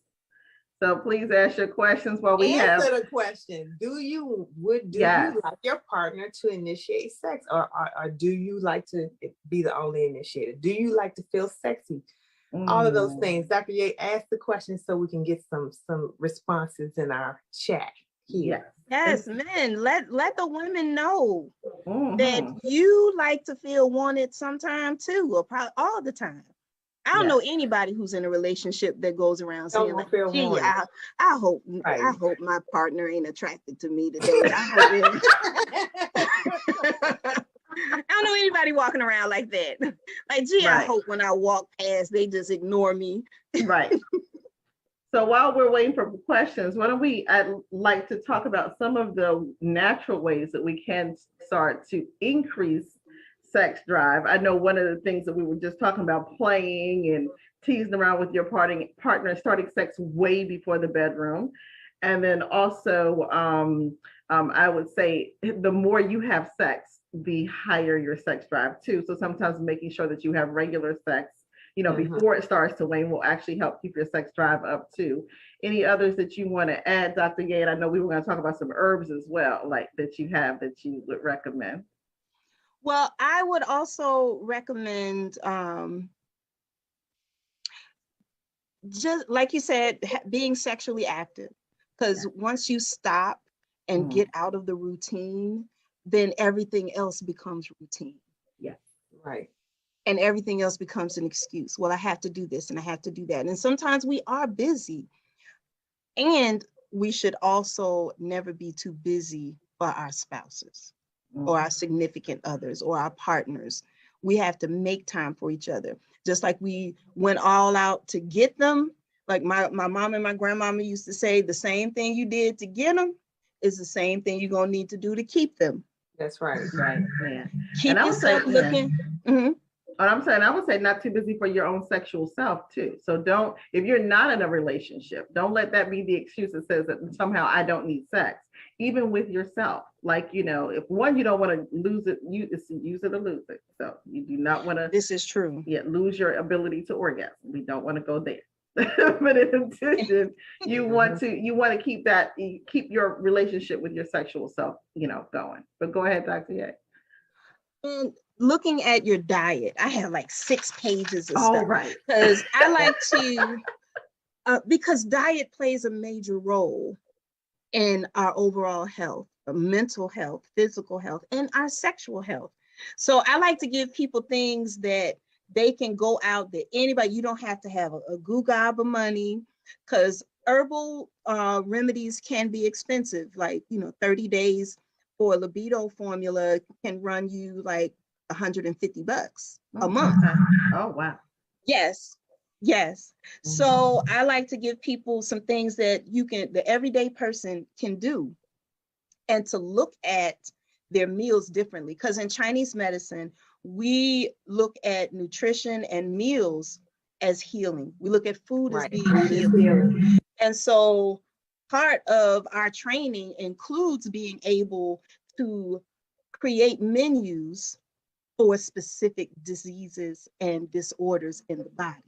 B: So please ask your questions while we
E: answer the question. Do you like your partner to initiate sex, or do you like to be the only initiator? Do you like to feel sexy? All of those things. Dr. Ye, ask the question so we can get some responses in our chat here.
D: Yes, men, let the women know that you like to feel wanted sometime too, or probably all the time. I don't know anybody who's in a relationship that goes around saying, like, gee, I hope my partner ain't attracted to me today. I don't know anybody walking around like that. Like, gee, I hope when I walk past, they just ignore me.
B: Right. So while we're waiting for questions, I'd like to talk about some of the natural ways that we can start to increase sex drive. I know one of the things that we were just talking about, playing and teasing around with your partner, starting sex way before the bedroom. And then also, I would say the more you have sex, the higher your sex drive too. So sometimes making sure that you have regular sex, before it starts to wane will actually help keep your sex drive up too. Any others that you want to add, Dr. Ye? I know we were going to talk about some herbs as well, like that you have that you would recommend.
D: Well, I would also recommend, just like you said, being sexually active, because once you stop and get out of the routine, then everything else becomes routine.
B: Yeah,
E: right.
D: And everything else becomes an excuse. Well, I have to do this and I have to do that. And sometimes we are busy. And we should also never be too busy for our spouses or our significant others or our partners. We have to make time for each other. Just like we went all out to get them. Like my mom and my grandmama used to say, the same thing you did to get them, is the same thing you're gonna need to do to keep them.
E: That's right.
B: Right. Yeah.
D: Keep yourself looking. Mhm.
B: And I would say not too busy for your own sexual self too. So don't, if you're not in a relationship, don't let that be the excuse that says that somehow I don't need sex. Even with yourself, like, you know, if one, you don't want to lose it, use it or lose it. So you do not want to.
D: This is true.
B: Yeah, lose your ability to orgasm. We don't want to go there. But in addition, you want to keep your relationship with your sexual self, you know, going. But go ahead, Dr. Ye.
D: And looking at your diet, I have like 6 pages of
B: Oh,
D: stuff.
B: right.
D: Because I like to, because diet plays a major role in our overall health, mental health, physical health, and our sexual health. So I like to give people things that they can go out that anybody, you don't have to have a goo gob of money, because herbal remedies can be expensive. Like, you know, 30 days for a libido formula can run you like $150 a month.
B: Okay. Oh, wow.
D: Yes. So I like to give people some things that the everyday person can do, and to look at their meals differently. Because in Chinese medicine, we look at nutrition and meals as healing. We look at food as being healing. And so part of our training includes being able to create menus for specific diseases and disorders in the body.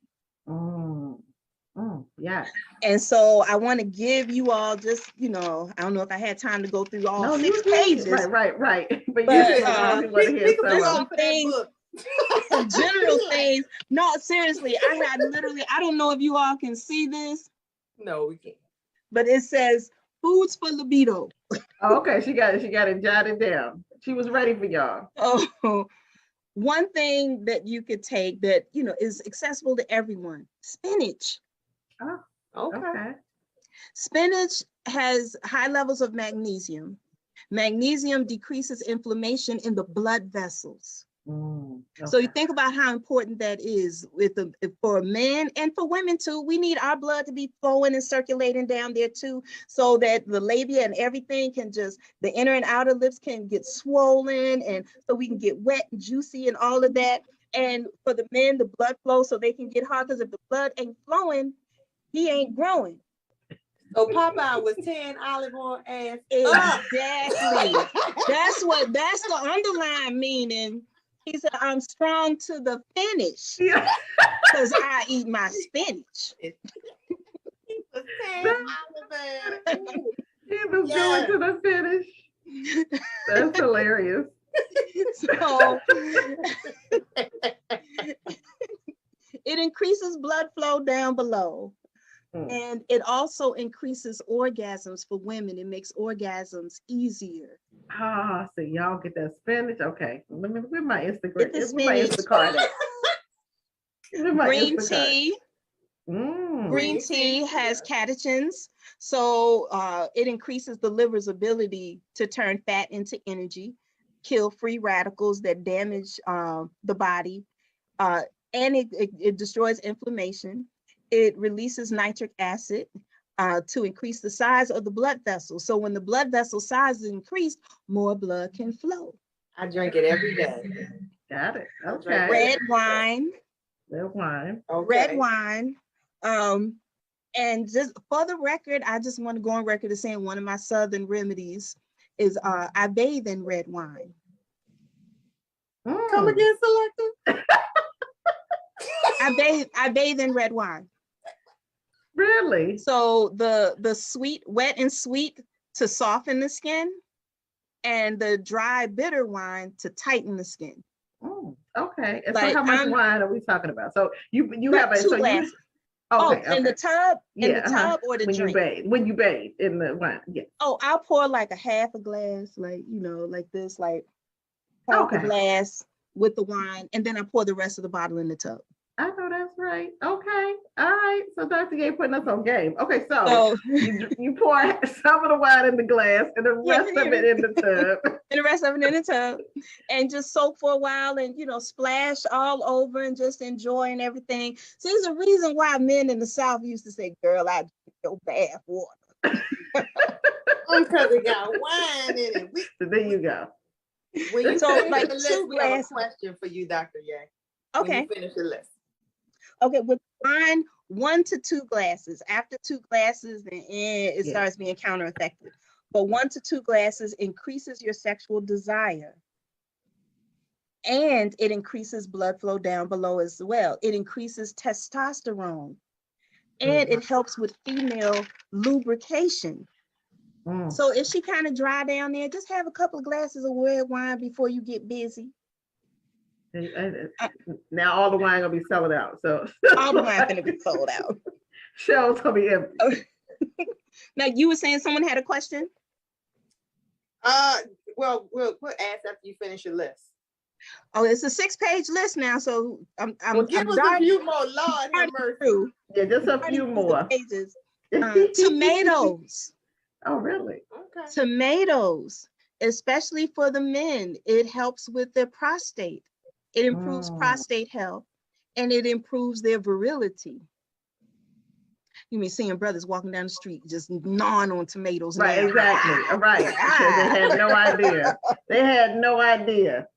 B: Yeah.
D: And so I want to give you all just, you know, I don't know if I had time to go through all 6 pages.
B: Right. But
D: some things, some general things. No, seriously, I don't know if you all can see this.
E: No, we can't.
D: But it says foods for libido.
B: Oh, okay, she got it jotted down. She was ready for y'all.
D: Oh, one thing that you could take that, you know, is accessible to everyone: spinach.
B: Oh,
E: okay.
D: Spinach has high levels of magnesium. Magnesium decreases inflammation in the blood vessels.
B: Okay.
D: So you think about how important that is for men and for women too. We need our blood to be flowing and circulating down there too, so that the labia and everything can the inner and outer lips can get swollen, and so we can get wet and juicy and all of that. And for the men, the blood flow so they can get hard, because if the blood ain't flowing, he ain't growing.
E: So Popeye was 10 olive oil ass.
D: Exactly. That's the underlying meaning. He said, I'm strong to the finish because I eat my spinach.
E: He was 10 olive oil.
B: He was going to the finish. That's hilarious.
D: So it increases blood flow down below. And it also increases orgasms for women. It makes orgasms easier.
B: So y'all get that spinach. Okay. Let me where's my Instagram.
D: Get the spinach. Green tea. Green tea has catechins. So it increases the liver's ability to turn fat into energy, kill free radicals that damage the body, and it destroys inflammation. It releases nitric acid to increase the size of the blood vessels. So when the blood vessel size is increased, more blood can flow.
E: I drink it every day.
B: Got it. Okay.
D: Red wine.
B: Okay.
D: Red wine. And just for the record, I just want to go on record as saying one of my Southern remedies is I bathe in red wine.
E: Come again, Selecta?
D: I bathe in red wine.
B: Really?
D: So the sweet, wet and sweet to soften the skin, and the dry, bitter wine to tighten the skin.
B: Okay. And so how much wine are we talking about? So you have a
D: 2 glasses. In the tub, or the drink?
B: When you bathe in the wine, yeah.
D: Oh, I'll pour like a half a glass, like, you know, like this, like half a glass with the wine, and then I pour the rest of the bottle in the tub.
B: I know that's right. Okay. All right. So Dr. Gay putting us on game. Okay. So you pour some of the wine in the glass and the rest of it in the tub.
D: And the rest of it in the tub. And just soak for a while and, you know, splash all over and just enjoy and everything. So there's a reason why men in the South used to say, girl, I drink your bath water.
E: Because it got wine in it.
B: So there you go.
E: When you
D: So,
E: finish
D: like,
E: the list,
D: 2
E: we have a
D: glasses.
E: question for you, Dr. Yang.
D: Okay.
E: When you finish the list.
D: Okay, with wine, 1 to 2 glasses. After 2 glasses, then it starts being counter-effective. But 1 to 2 glasses increases your sexual desire. And it increases blood flow down below as well. It increases testosterone. And it helps with female lubrication. So if she kind of dry down there, just have a couple of glasses of red wine before you get busy.
B: Now all the wine gonna be sold out. So
D: all the wine gonna be sold out.
B: Shelves gonna be empty.
D: Now you were saying someone had a question?
E: Well, we'll ask after you finish your list.
D: Oh, it's a 6-page list now, so I'm
E: give us a few more, Lord have mercy.
B: Yeah, just a few more
D: pages. Tomatoes.
B: Oh, really?
E: Okay.
D: Tomatoes, especially for the men, it helps with their prostate. It improves prostate health, and it improves their virility. You mean seeing brothers walking down the street just gnawing on tomatoes?
B: Right,
D: now.
B: exactly. Right. Because they had no idea. They had no idea.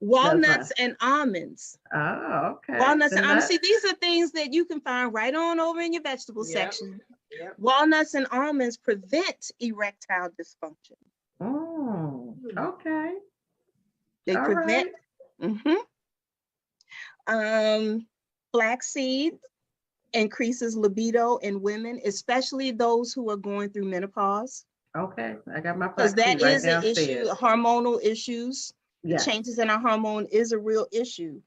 D: Walnuts and almonds.
B: Oh, okay.
D: Walnuts and almonds. See, these are things that you can find right on over in your vegetable section.
E: Yep.
D: Walnuts and almonds prevent erectile dysfunction.
B: Oh, okay.
D: They prevent. Flaxseed increases libido in women, especially those who are going through menopause.
B: Okay, I got my
D: because that
B: right
D: is an issue. Hormonal issues, changes in our hormone is a real issue.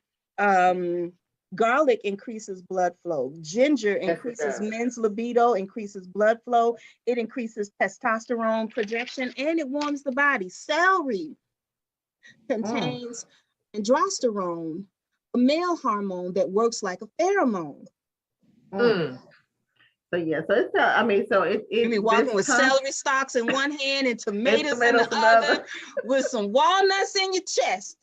D: Garlic increases blood flow. Ginger increases men's libido, increases blood flow. It increases testosterone projection, and it warms the body. Celery contains androsterone, a male hormone that works like a pheromone.
B: So yeah, so it's I mean, so it
D: you mean walking with celery stalks in one hand and tomatoes in the other, with some walnuts in your chest.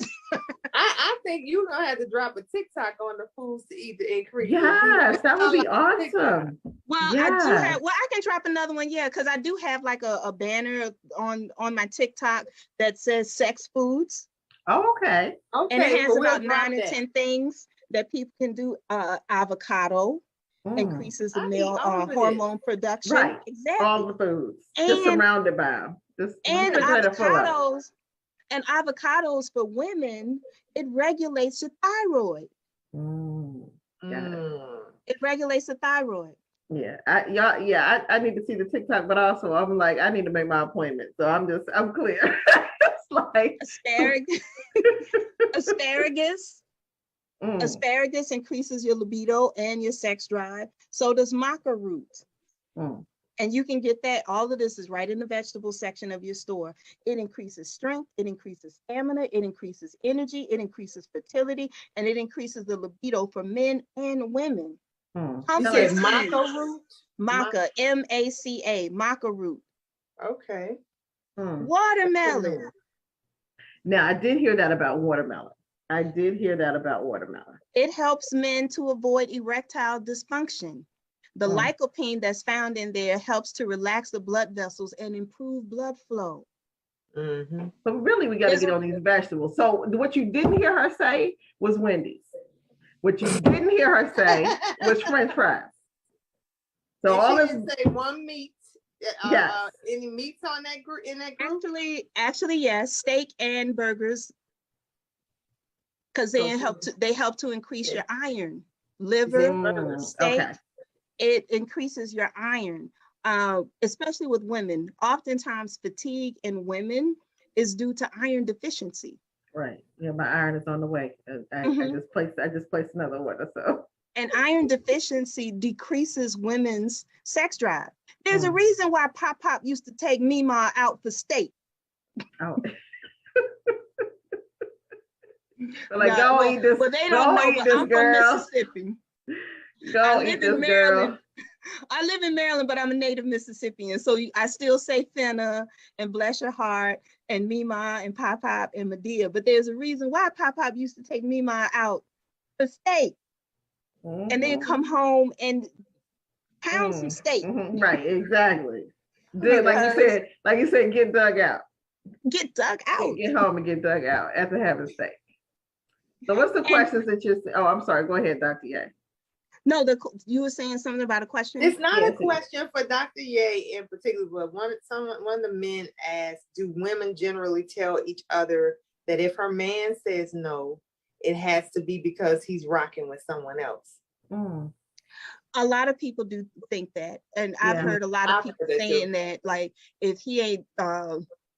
E: I think you're gonna have to drop a TikTok on the foods to eat to increase.
B: Yes, that would be awesome.
D: Well, I do have. Well, I can drop another one, because I do have like a banner on my TikTok that says sex foods.
B: Oh, okay.
D: And it has about 9 or 10 things that people can do. Avocado increases the male hormone production.
B: Right.
D: Exactly.
B: All the foods. Just surrounded by them.
D: And avocados for women, it regulates your thyroid. It regulates the thyroid.
B: Yeah, I need to see the TikTok, but also I'm like, I need to make my appointment. So I'm clear. It's like
D: asparagus. Asparagus increases your libido and your sex drive. So does maca root. And you can get that. All of this is right in the vegetable section of your store. It increases strength, it increases stamina, it increases energy, it increases fertility, and it increases the libido for men and women.
E: You said maca root?
D: Maca, M-A-C-A, maca root.
E: Okay.
D: Watermelon.
B: Now, I did hear that about watermelon.
D: It helps men to avoid erectile dysfunction. The lycopene that's found in there helps to relax the blood vessels and improve blood flow.
B: So really, we got to get on these vegetables. So what you didn't hear her say was Wendy's. What you didn't hear her say was French fries. So all this
E: say one meat. Yes. Any meats on that group? In that group?
D: Actually, yes. Steak and burgers, because they help to increase your iron. Liver, steak. Okay. It increases your iron, especially with women. Oftentimes, fatigue in women is due to iron deficiency.
B: Right. Yeah, my iron is on the way. I just placed another order. So.
D: And iron deficiency decreases women's sex drive. There's a reason why Pop used to take Mima out for steak.
B: Oh. Like, go eat this.
D: Well, they don't know, but I'm from Mississippi.
B: Go eat this, girl.
D: I live in Maryland, but I'm a native Mississippian. So I still say Finna and Bless Your Heart and Mima and Pop and Medea. But there's a reason why Pop used to take Mima out for steak. And then come home and pound some steak.
B: Right, exactly. Then, like you said, get dug out.
D: Get dug out.
B: Get home and get dug out after having sex. So what's the questions that you're saying? Oh, I'm sorry. Go ahead, Dr. Ye.
D: No, you were saying something about a question.
E: It's not a question for Dr. Ye in particular, but one of the men asked, do women generally tell each other that if her man says no, it has to be because he's rocking with someone else?
D: A lot of people do think that. And I've heard a lot of people saying that, like, if he ain't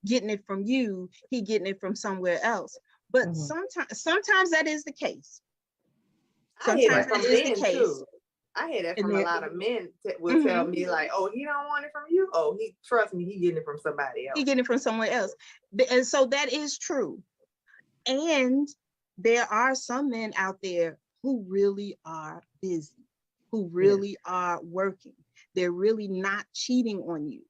D: getting it from you, he getting it from somewhere else. But sometimes that is the case. Sometimes that is the case. Too.
E: I hear that from a lot of men that will tell me, like, oh, he don't want it from you. Oh, trust me, he getting it from somebody else.
D: He getting it from somewhere else. And so that is true. And there are some men out there who really are busy, who really are working. They're really not cheating on you.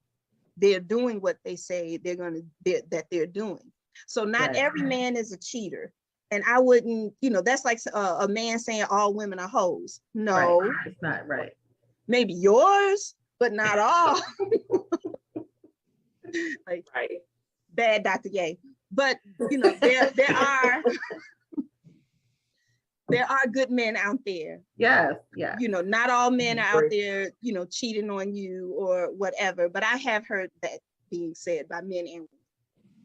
D: They're doing what they say that they're doing. So not every man is a cheater. And I wouldn't, that's like a man saying all women are hoes. No,
B: it's not right.
D: Maybe yours, but not all. Like, bad Dr. Ye. But there are good men out there.
B: Yes.
D: Not all men are out there, cheating on you or whatever. But I have heard that being said by men and women.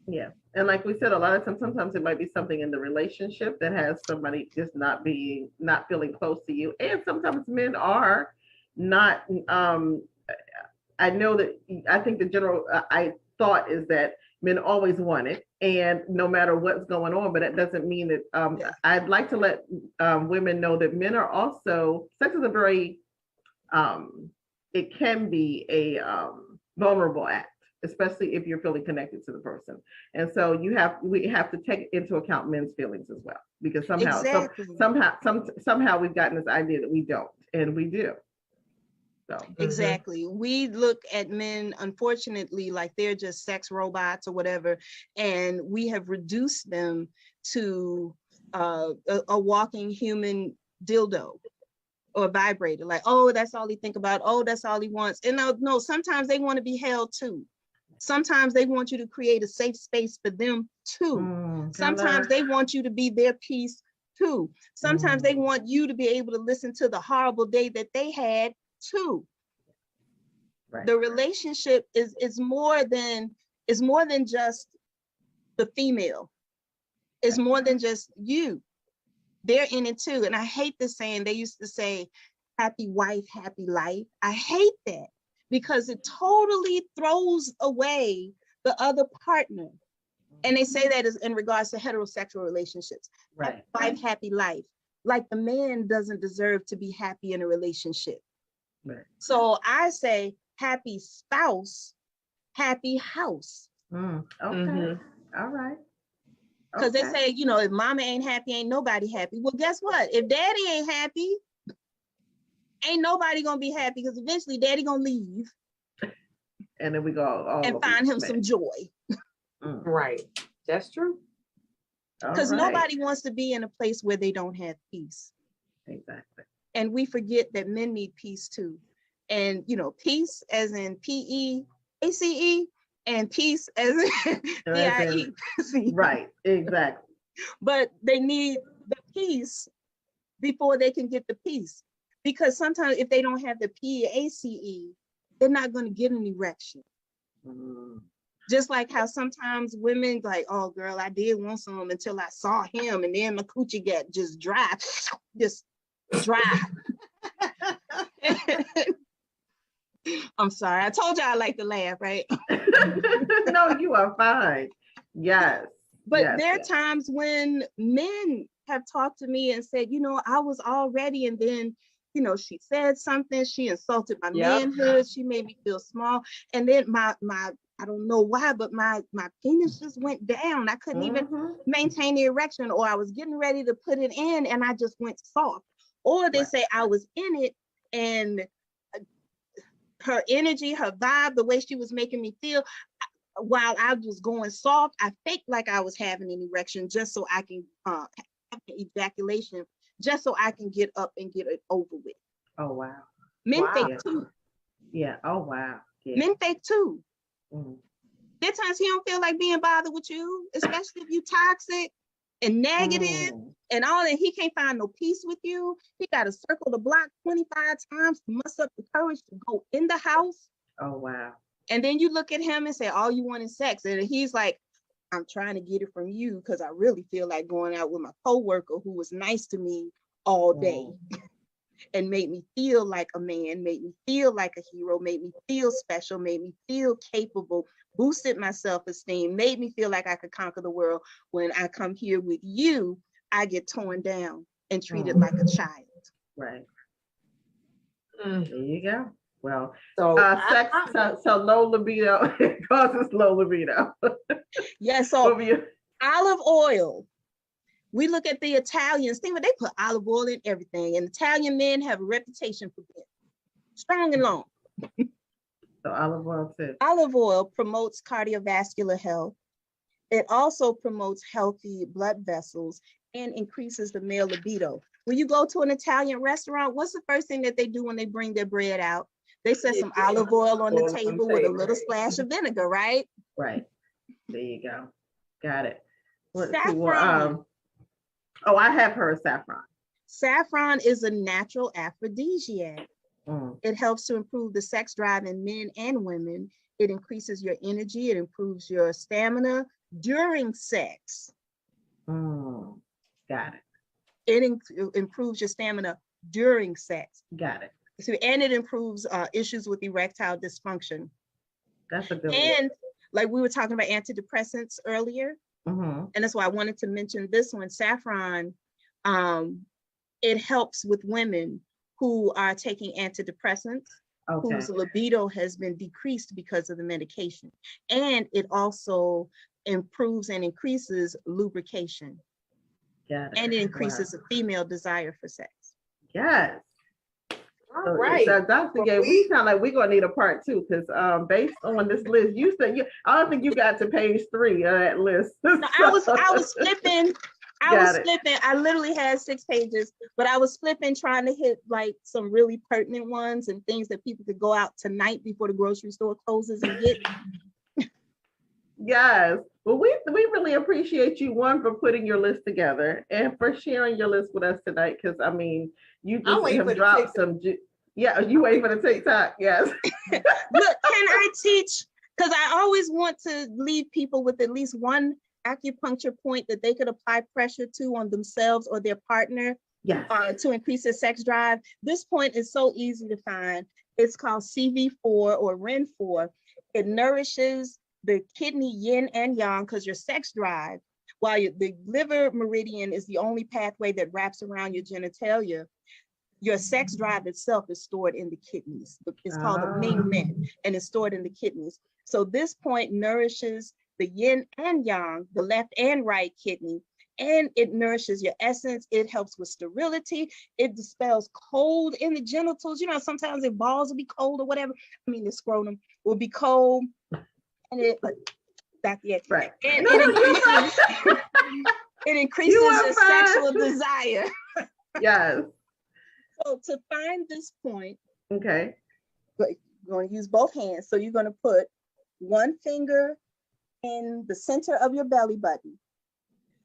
B: Yeah. And like we said, a lot of times, sometimes it might be something in the relationship that has somebody just not feeling close to you. And sometimes men are not, I know that, I think the general thought is that men always want it, and no matter what's going on, but that doesn't mean that, I'd like to let women know that men are also, sex is a very, it can be a vulnerable act, especially if you're feeling connected to the person. And so we have to take into account men's feelings as well, because somehow we've gotten this idea that we don't, and we do. So
D: exactly. We look at men, unfortunately, like they're just sex robots or whatever, and we have reduced them to a walking human dildo or vibrator. Like, oh, that's all he think about. Oh, that's all he wants. And no, sometimes they want to be held too. Sometimes they want you to create a safe space for them too. Sometimes they want you to be their peace too. Sometimes they want you to be able to listen to the horrible day that they had too. Right. The relationship is more than just the female. It's more than just you. They're in it too. And I hate the saying, they used to say, happy wife, happy life. I hate that, because it totally throws away the other partner. And they say that is in regards to heterosexual relationships. Right. Happy wife, happy life. Like the man doesn't deserve to be happy in a relationship. Right. So I say happy spouse, happy house.
B: Okay. All right.
D: Because they say, if mama ain't happy, ain't nobody happy. Well, guess what? If daddy ain't happy, ain't nobody gonna be happy, because eventually daddy gonna leave.
B: And then we go
D: and find him some joy.
E: Right. That's true.
D: Because nobody wants to be in a place where they don't have peace.
B: Exactly.
D: And we forget that men need peace too. And peace as in PEACE, and peace as in PIE.
B: Right, exactly.
D: But they need the peace before they can get the peace. Because sometimes if they don't have the PACE, they're not going to get an erection. Just like how sometimes women like, oh girl, I did want some until I saw him, and then my coochie got just dry. I'm sorry. I told you I like to laugh, right?
B: No, you are fine. Yes.
D: But there are times when men have talked to me and said, I was all ready, and then, she said something, she insulted my manhood, she made me feel small. And then my I don't know why, but my penis just went down. I couldn't even maintain the erection, or I was getting ready to put it in and I just went soft. Or they say I was in it, and her energy, her vibe, the way she was making me feel, while I was going soft, I faked like I was having an erection just so I can have an ejaculation, just so I can get up and get it over with.
B: Oh, wow.
D: Men fake too.
B: Yeah. Oh, wow. Yeah.
D: Men fake too. There are times he don't feel like being bothered with you, especially if you toxic and negative and all that. He can't find no peace with you. He got to circle the block 25 times to muster up the courage to go in the house.
B: Oh, wow.
D: And then you look at him and say, all you want is sex. And he's like, I'm trying to get it from you because I really feel like going out with my coworker who was nice to me all day and made me feel like a man, made me feel like a hero, made me feel special, made me feel capable, boosted my self-esteem, made me feel like I could conquer the world. When I come here with you, I get torn down and treated like a child.
B: Right. There you go. Well,
E: so
B: so low libido causes low libido.
D: Yeah, so olive oil. We look at the Italians, think they put olive oil in everything, and Italian men have a reputation for being strong and long.
B: So olive oil too.
D: Olive oil promotes cardiovascular health. It also promotes healthy blood vessels and increases the male libido. When you go to an Italian restaurant, what's the first thing that they do when they bring their bread out? They set some olive oil on the table with a little splash of vinegar, right?
B: Right. There you go. Got it.
D: Saffron.
B: I have heard saffron.
D: Saffron is a natural aphrodisiac. It helps to improve the sex drive in men and women. It increases your energy. It improves your stamina during sex.
B: Got it.
D: It improves your stamina during sex.
B: Got it.
D: So, and it improves issues with erectile dysfunction.
B: That's a good
D: And like we were talking about antidepressants earlier, and that's why I wanted to mention this one, saffron. It helps with women who are taking antidepressants, whose libido has been decreased because of the medication. And it also improves and increases lubrication. And it increases the female desire for sex.
B: Yes.
E: All right.
B: So Dr. Gay, we sound like we're gonna need a part 2 because based on this list, you said I don't think you got to page 3 of that list.
D: No, I was flipping. I literally had 6 pages, but I was flipping trying to hit like some really pertinent ones and things that people could go out tonight before the grocery store closes and get.
B: Yes. Well, we really appreciate you, one, for putting your list together and for sharing your list with us tonight. Because I mean, you just have dropped some. Yeah, you wait for the TikTok. Yes.
D: Look, can I teach? Because I always want to leave people with at least one acupuncture point that they could apply pressure to on themselves or their partner.
B: Yes.
D: To increase their sex drive. This point is so easy to find. It's called CV4 or REN4. It nourishes the kidney yin and yang because your sex drive, while the liver meridian is the only pathway that wraps around your genitalia, your sex drive itself is stored in the kidneys. It's called a Ming Men, and it's stored in the kidneys. So this point nourishes the yin and yang, the left and right kidney, and it nourishes your essence. It helps with sterility. It dispels cold in the genitals. You know, sometimes the balls will be cold or whatever. I mean, the scrotum will be cold. And it increases your sexual desire.
B: Yes.
D: So to find this point,
B: okay,
D: you're going to use both hands. So you're going to put one finger in the center of your belly button.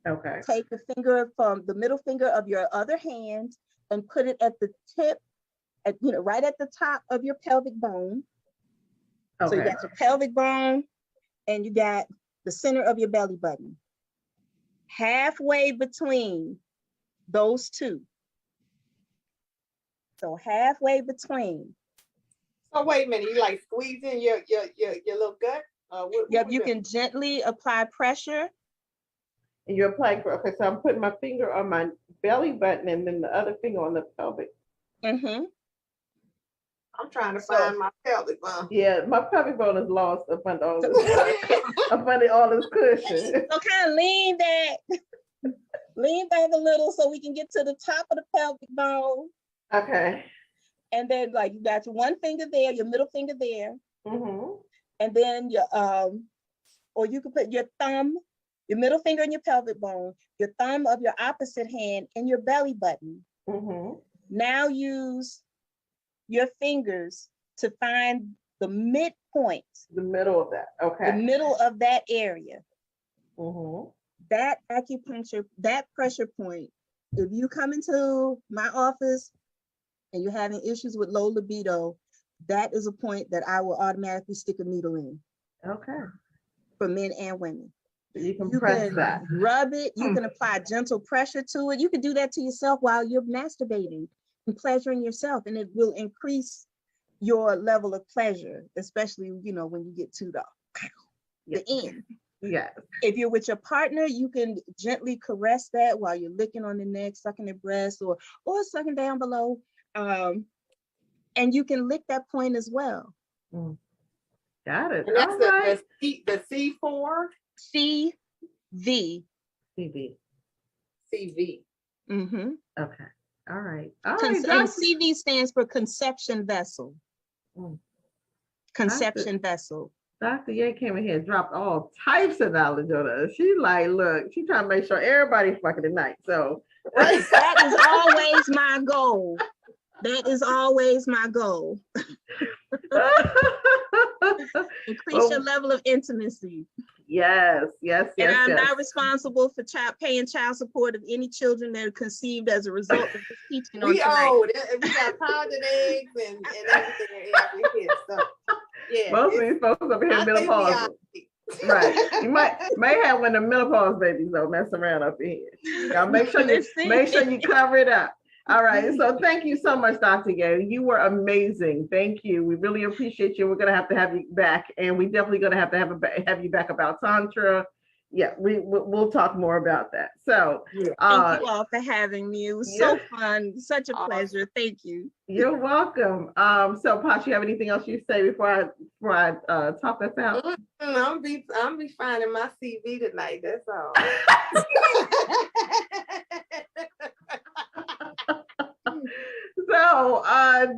B: Okay.
D: Take the finger from the middle finger of your other hand and put it at the tip, right at the top of your pelvic bone. Okay. So you got your pelvic bone and you got the center of your belly button. Halfway between those two. So halfway between.
E: So wait a minute, you like squeezing your little gut?
D: Yep, you can gently apply pressure.
B: And you're applying so I'm putting my finger on my belly button and then the other finger on the pelvic.
D: Mm-hmm.
E: I'm trying to find my pelvic bone.
B: Yeah, my pelvic bone is lost up under all this cushion.
D: So kind of lean back a little so we can get to the top of the pelvic bone.
B: Okay.
D: And then like you got your one finger there, your middle finger there.
B: Mm-hmm.
D: And then your or you can put your thumb, your middle finger in your pelvic bone, your thumb of your opposite hand in your belly button.
B: Mm-hmm.
D: Now use your fingers to find the midpoint,
B: The middle of that. Okay.
D: the middle of that area,
B: Mm-hmm.
D: that acupuncture, that pressure point, if you come into my office and you're having issues with low libido, that is a point that I will automatically stick a needle in
B: Okay.
D: for men and women.
B: You can
D: You
B: press
D: can
B: that.
D: rub it, you can apply gentle pressure to it. You can do that to yourself while you're masturbating and pleasuring yourself, and it will increase your level of pleasure, especially, you know, when you get to the end.
B: Yes.
D: If you're with your partner, you can gently caress that while you're licking on the neck, sucking the breast, or sucking down below. And you can lick that point as well.
B: Got it.
E: And that's
B: All right.
E: the C4?
D: CV.
B: CV.
E: CV.
D: Mm-hmm.
B: Okay. All right. All right.
D: And
B: Dr.
D: CV stands for conception vessel.
B: Mm.
D: Conception vessel.
B: Dr. Ye came in here and dropped all types of knowledge on us. She like, look, she trying to make sure everybody's fucking tonight. So
D: That is always my goal. That is always my goal. Increase your level of intimacy.
B: Yes.
D: And I'm not responsible for paying child support of any children that are conceived as a result of this teaching on
E: We
D: tonight.
E: old. We got pounded eggs and everything over here. So yeah.
B: Most of these folks over here menopause. Right. You may have one of the menopause babies though messing around up in here. Y'all make sure you cover it up. All right. So thank you so much, Dr. Ye. You were amazing. Thank you. We really appreciate you. We're gonna have you back, and we definitely gonna have you back about Tantra. Yeah, we'll talk more about that. So
D: thank you all for having me. It was so fun, such a pleasure. Thank you.
B: You're welcome. So Posh, you have anything else you say before I talk us out?
E: I'm be finding my CV tonight. That's all.
B: So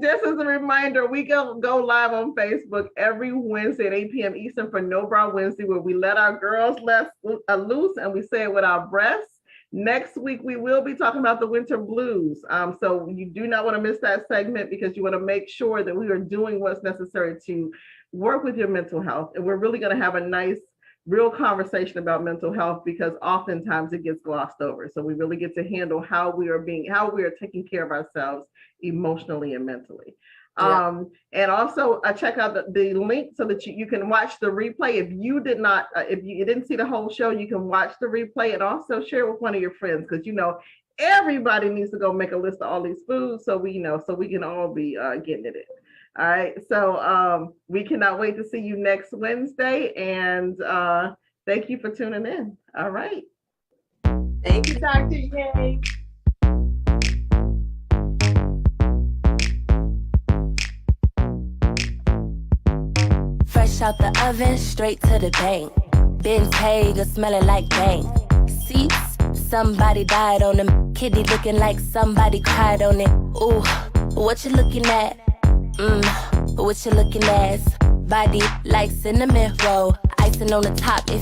B: just as a reminder, we go live on Facebook every Wednesday at 8 p.m. Eastern for No Bra Wednesday, where we let our girls loose and we say it with our breasts. Next week, we will be talking about the winter blues. So you do not want to miss that segment, because you want to make sure that we are doing what's necessary to work with your mental health. And we're really going to have a nice, real conversation about mental health, because oftentimes it gets glossed over. So we really get to handle how we are taking care of ourselves emotionally and mentally.
E: Yeah.
B: And also check out the link so that you can watch the replay. If you didn't see the whole show, you can watch the replay, and also share it with one of your friends, because everybody needs to go make a list of all these foods so we can all be getting it in. All right, so we cannot wait to see you next Wednesday, and thank you for tuning in. All right.
E: Thank you, Dr. Ye.
C: Fresh out the oven, straight to the bank. Bentayga smelling like bank. Seats, somebody died on them. Kitty looking like somebody cried on it. Ooh, what you looking at? What you looking at? Body like cinnamon roll, icing on the top if